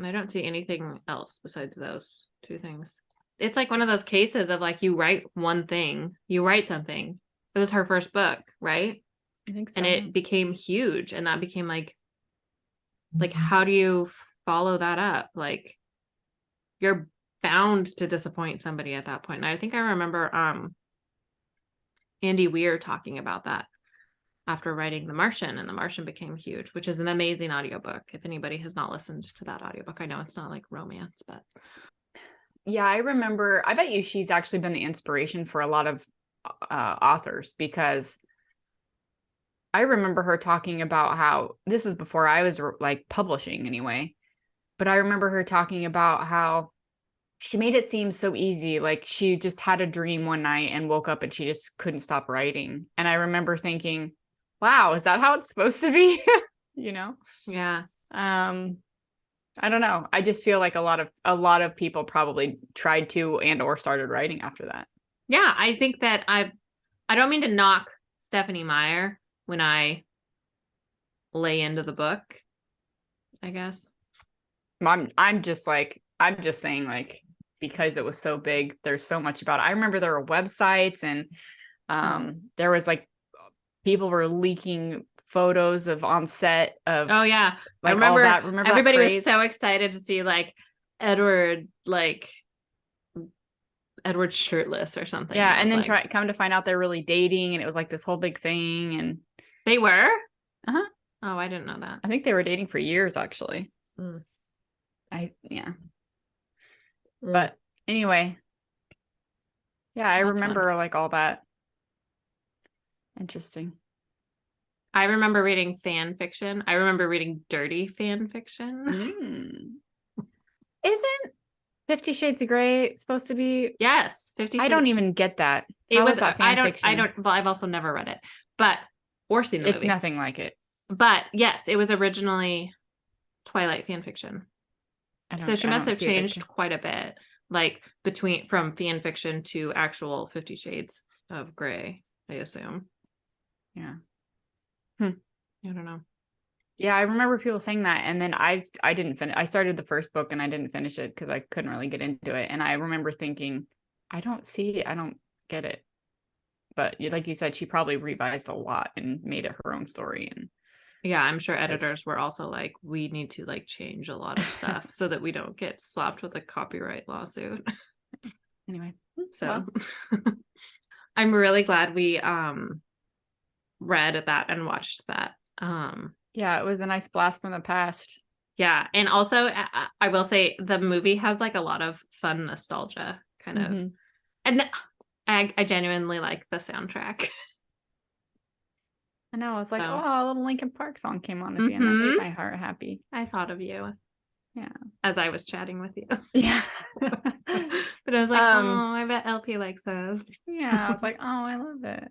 I don't see anything else besides those two things. It's like one of those cases of like you write one thing, you write something. It was her first book, right? I think so. And it became huge, and that became like how do you follow that up? Like you're bound to disappoint somebody at that point. And I think I remember Andy Weir talking about that after writing The Martian, and The Martian became huge, which is an amazing audiobook. If anybody has not listened to that audiobook, I know it's not like romance, but yeah, I remember. I bet you she's actually been the inspiration for a lot of authors, because I remember her talking about how this is before I was like publishing anyway, but I remember her talking about how she made it seem so easy. Like she just had a dream one night and woke up and she just couldn't stop writing. And I remember thinking, wow, is that how it's supposed to be? You know? Yeah. I don't know. I just feel like a lot of people probably tried to and or started writing after that. Yeah, I think that I don't mean to knock Stephanie Meyer when I lay into the book, I guess. I'm just saying, like, because it was so big, there's so much about it. I remember there were websites and there was like people were leaking photos of on set of oh yeah, like I remember, all that. Remember everybody that was so excited to see like Edward shirtless or something. Yeah, and then come to find out they're really dating, and it was like this whole big thing. And they were? Uh-huh. Oh, I didn't know that. I think they were dating for years, actually. But anyway, yeah, I remember fun. Like all that. Interesting. I remember reading fan fiction. I remember reading dirty fan fiction. Isn't 50 Shades of Grey supposed to be? Yes, 50 Shades. I don't even get that. It was that fan fiction? Well, I've also never read it, or seen the movie. It's nothing like it. But yes, it was originally Twilight fan fiction. So she must have changed quite a bit. like from fan fiction to actual 50 Shades of Grey, I assume. Yeah. I don't know. Yeah, I remember people saying that, and then I didn't finish. I started the first book and I didn't finish it because I couldn't really get into it. And I remember thinking, I don't get it. But like you said, she probably revised a lot and made it her own story. And yeah, I'm sure editors were also like, we need to like change a lot of stuff so that we don't get slapped with a copyright lawsuit. Anyway, so I'm really glad we read that and watched that. Yeah, it was a nice blast from the past. Yeah, and also I will say the movie has like a lot of fun nostalgia kind of, and I genuinely like the soundtrack. I know. I was like, oh, a little Linkin Park song came on at the end. That made my heart happy. I thought of you. Yeah. As I was chatting with you. Yeah. But I was like, oh, I bet LP likes those. Yeah, I was like, oh, I love it.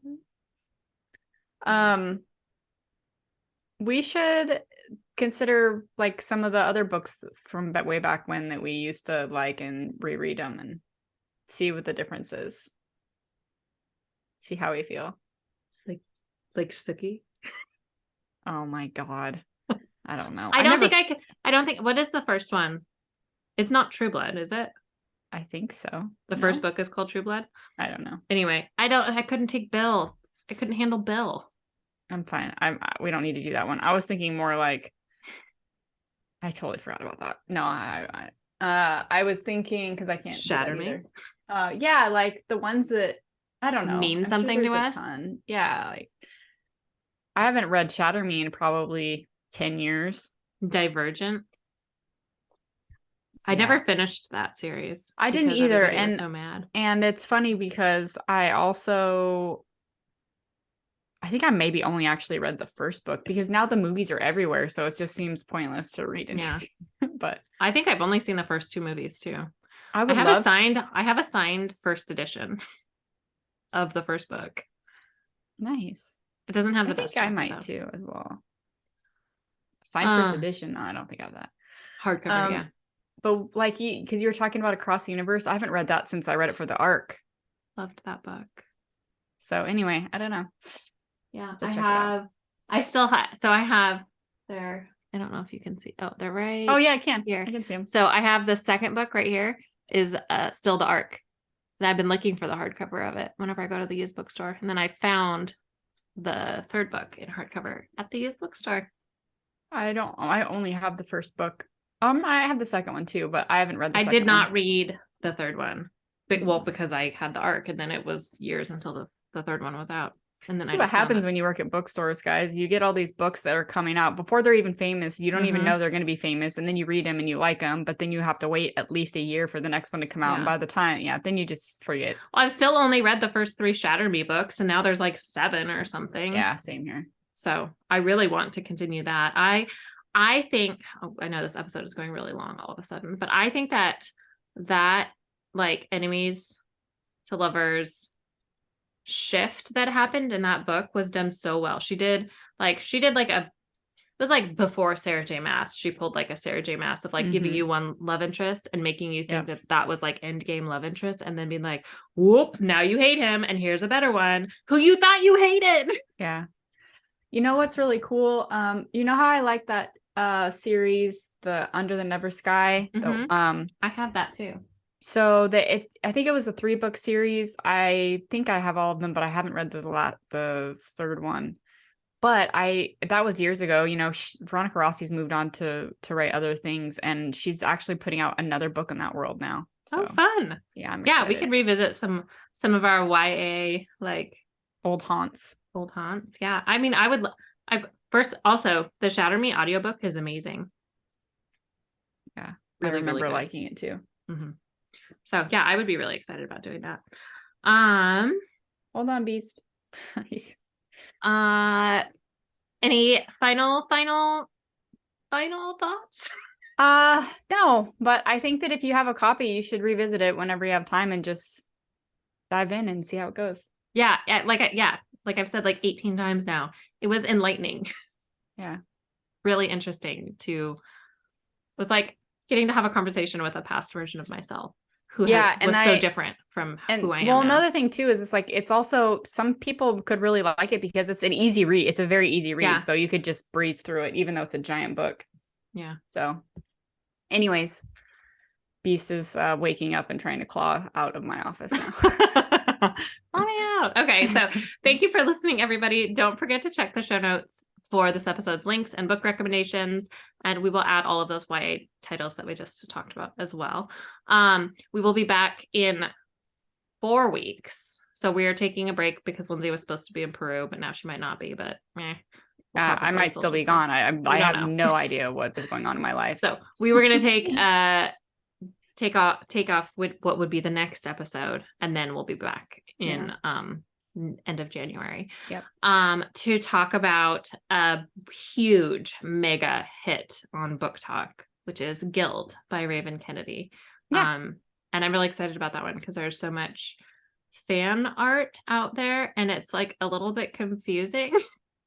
We should consider like some of the other books from way back when that we used to like and reread them and see what the difference is. See how we feel. Like Suki. Oh my God. I don't know. I don't think what is the first one? It's not True Blood, is it? I think so. The first book is called True Blood? I don't know. Anyway, I couldn't take Bill. I couldn't handle Bill. I'm fine. We don't need to do that one. I was thinking more like I totally forgot about that. No, I was thinking because I can't Shatter Me. Yeah, like the ones that I don't know mean something to us. Yeah, like I haven't read Shatter Me in probably 10 years. Divergent. I never finished that series. I didn't either, and was so mad. And it's funny because I think I maybe only actually read the first book because now the movies are everywhere, so it just seems pointless to read anything. Yeah. But I think I've only seen the first 2 movies too. I have a signed first edition of the first book. Nice. It doesn't have the best. I think I might too as well. Signed first edition. No, I don't think I have that. Hardcover, yeah. But like because you were talking about Across the Universe, I haven't read that since I read it for the ARC. Loved that book. So anyway, I don't know. Yeah, I still have. So I have there. I don't know if you can see. Oh, they're right. Oh yeah, I can. Here. I can see them. So I have the second book right here. Is still the ARC. And I've been looking for the hardcover of it whenever I go to the used bookstore, and then I found the third book in hardcover at the used bookstore. I only have the first book. I have the second one too, but I haven't read the second one. I did not read the third one. Well, because I had the ARC, and then it was years until the third one was out. And then this is what happens when you work at bookstores, guys. You get all these books that are coming out before they're even famous. You don't even know they're going to be famous, and then you read them and you like them, but then you have to wait at least a year for the next one to come out. Yeah. And by the time, then you just forget. Well, I've still only read the first 3 Shatter Me books, and now there's like 7 or something. Yeah, same here. So I really want to continue that. I think I know this episode is going really long all of a sudden, but I think that like enemies to lovers shift that happened in that book was done so well. She did like it was like before Sarah J. Maas. She pulled like a Sarah J. Maas of like giving you one love interest and making you think that was like end game love interest, and then being like, whoop, now you hate him, and here's a better one who you thought you hated. Yeah. You know what's really cool? You know how I like that series, the Under the Never Sky? I have that too. So I think it was a 3-book series. I think I have all of them, but I haven't read the third one. But that was years ago. You know, Veronica Rossi's moved on to write other things, and she's actually putting out another book in that world now. So, oh, fun! Yeah, I'm excited. We could revisit some of our YA like old haunts. Yeah, I mean, first also the Shatter Me audiobook is amazing. Yeah, really, I remember liking it too. Mm-hmm. So yeah, I would be really excited about doing that. Hold on, Beast. Any final thoughts? No, but I think that if you have a copy, you should revisit it whenever you have time and just dive in and see how it goes. Yeah, like I've said like 18 times now, it was enlightening. Yeah, really interesting was like getting to have a conversation with a past version of myself who was so different from who I am well, now. another thing too is it's like, it's also, some people could really like it because it's an easy read. It's a very easy read. Yeah. So you could just breeze through it, even though it's a giant book. Yeah. So anyways, Beast is waking up and trying to claw out of my office now. Let me out. Okay, so thank you for listening, everybody. Don't forget to check the show notes for this episode's links and book recommendations, and we will add all of those YA titles that we just talked about as well. We will be back in 4 weeks. So we are taking a break because Lindsey was supposed to be in Peru, but now she might not be, but I might still be gone. I have no idea what is going on in my life. So we were going to take off with what would be the next episode, and then we'll be back in end of January. Yep. To talk about a huge mega hit on Book Talk, which is Guild by Raven Kennedy. Yeah. And I'm really excited about that one because there's so much fan art out there, and it's like a little bit confusing.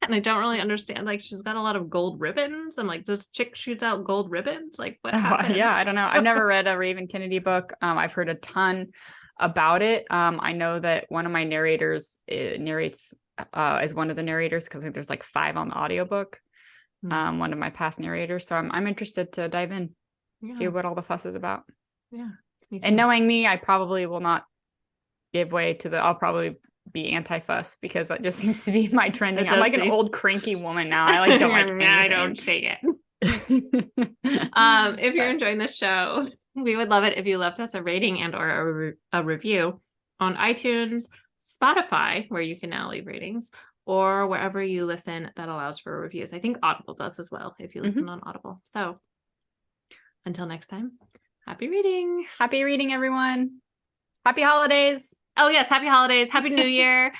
And I don't really understand. Like, she's got a lot of gold ribbons. I'm like, this chick shoots out gold ribbons? Like, what happens? Yeah, I don't know. I've never read a Raven Kennedy book. I've heard a ton about it. I know that one of my narrators narrates is one of the narrators, because I think there's like 5 on the audiobook. One of my past narrators. So I'm interested to dive in, see what all the fuss is about. Yeah. And knowing me, I probably will not give way to I'll probably be anti-fuss, because that just seems to be my trending. I'm like an old cranky woman now. I like don't like anything. I don't take it. If you're enjoying this show, we would love it if you left us a rating and or a review on iTunes, Spotify, where you can now leave ratings, or wherever you listen that allows for reviews. I think Audible does as well if you listen on Audible. So until next time, happy reading. Happy reading, everyone. Happy holidays. Oh yes, happy holidays, happy new year.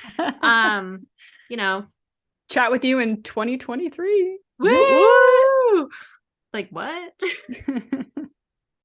Chat with you in 2023. Woo! Like what?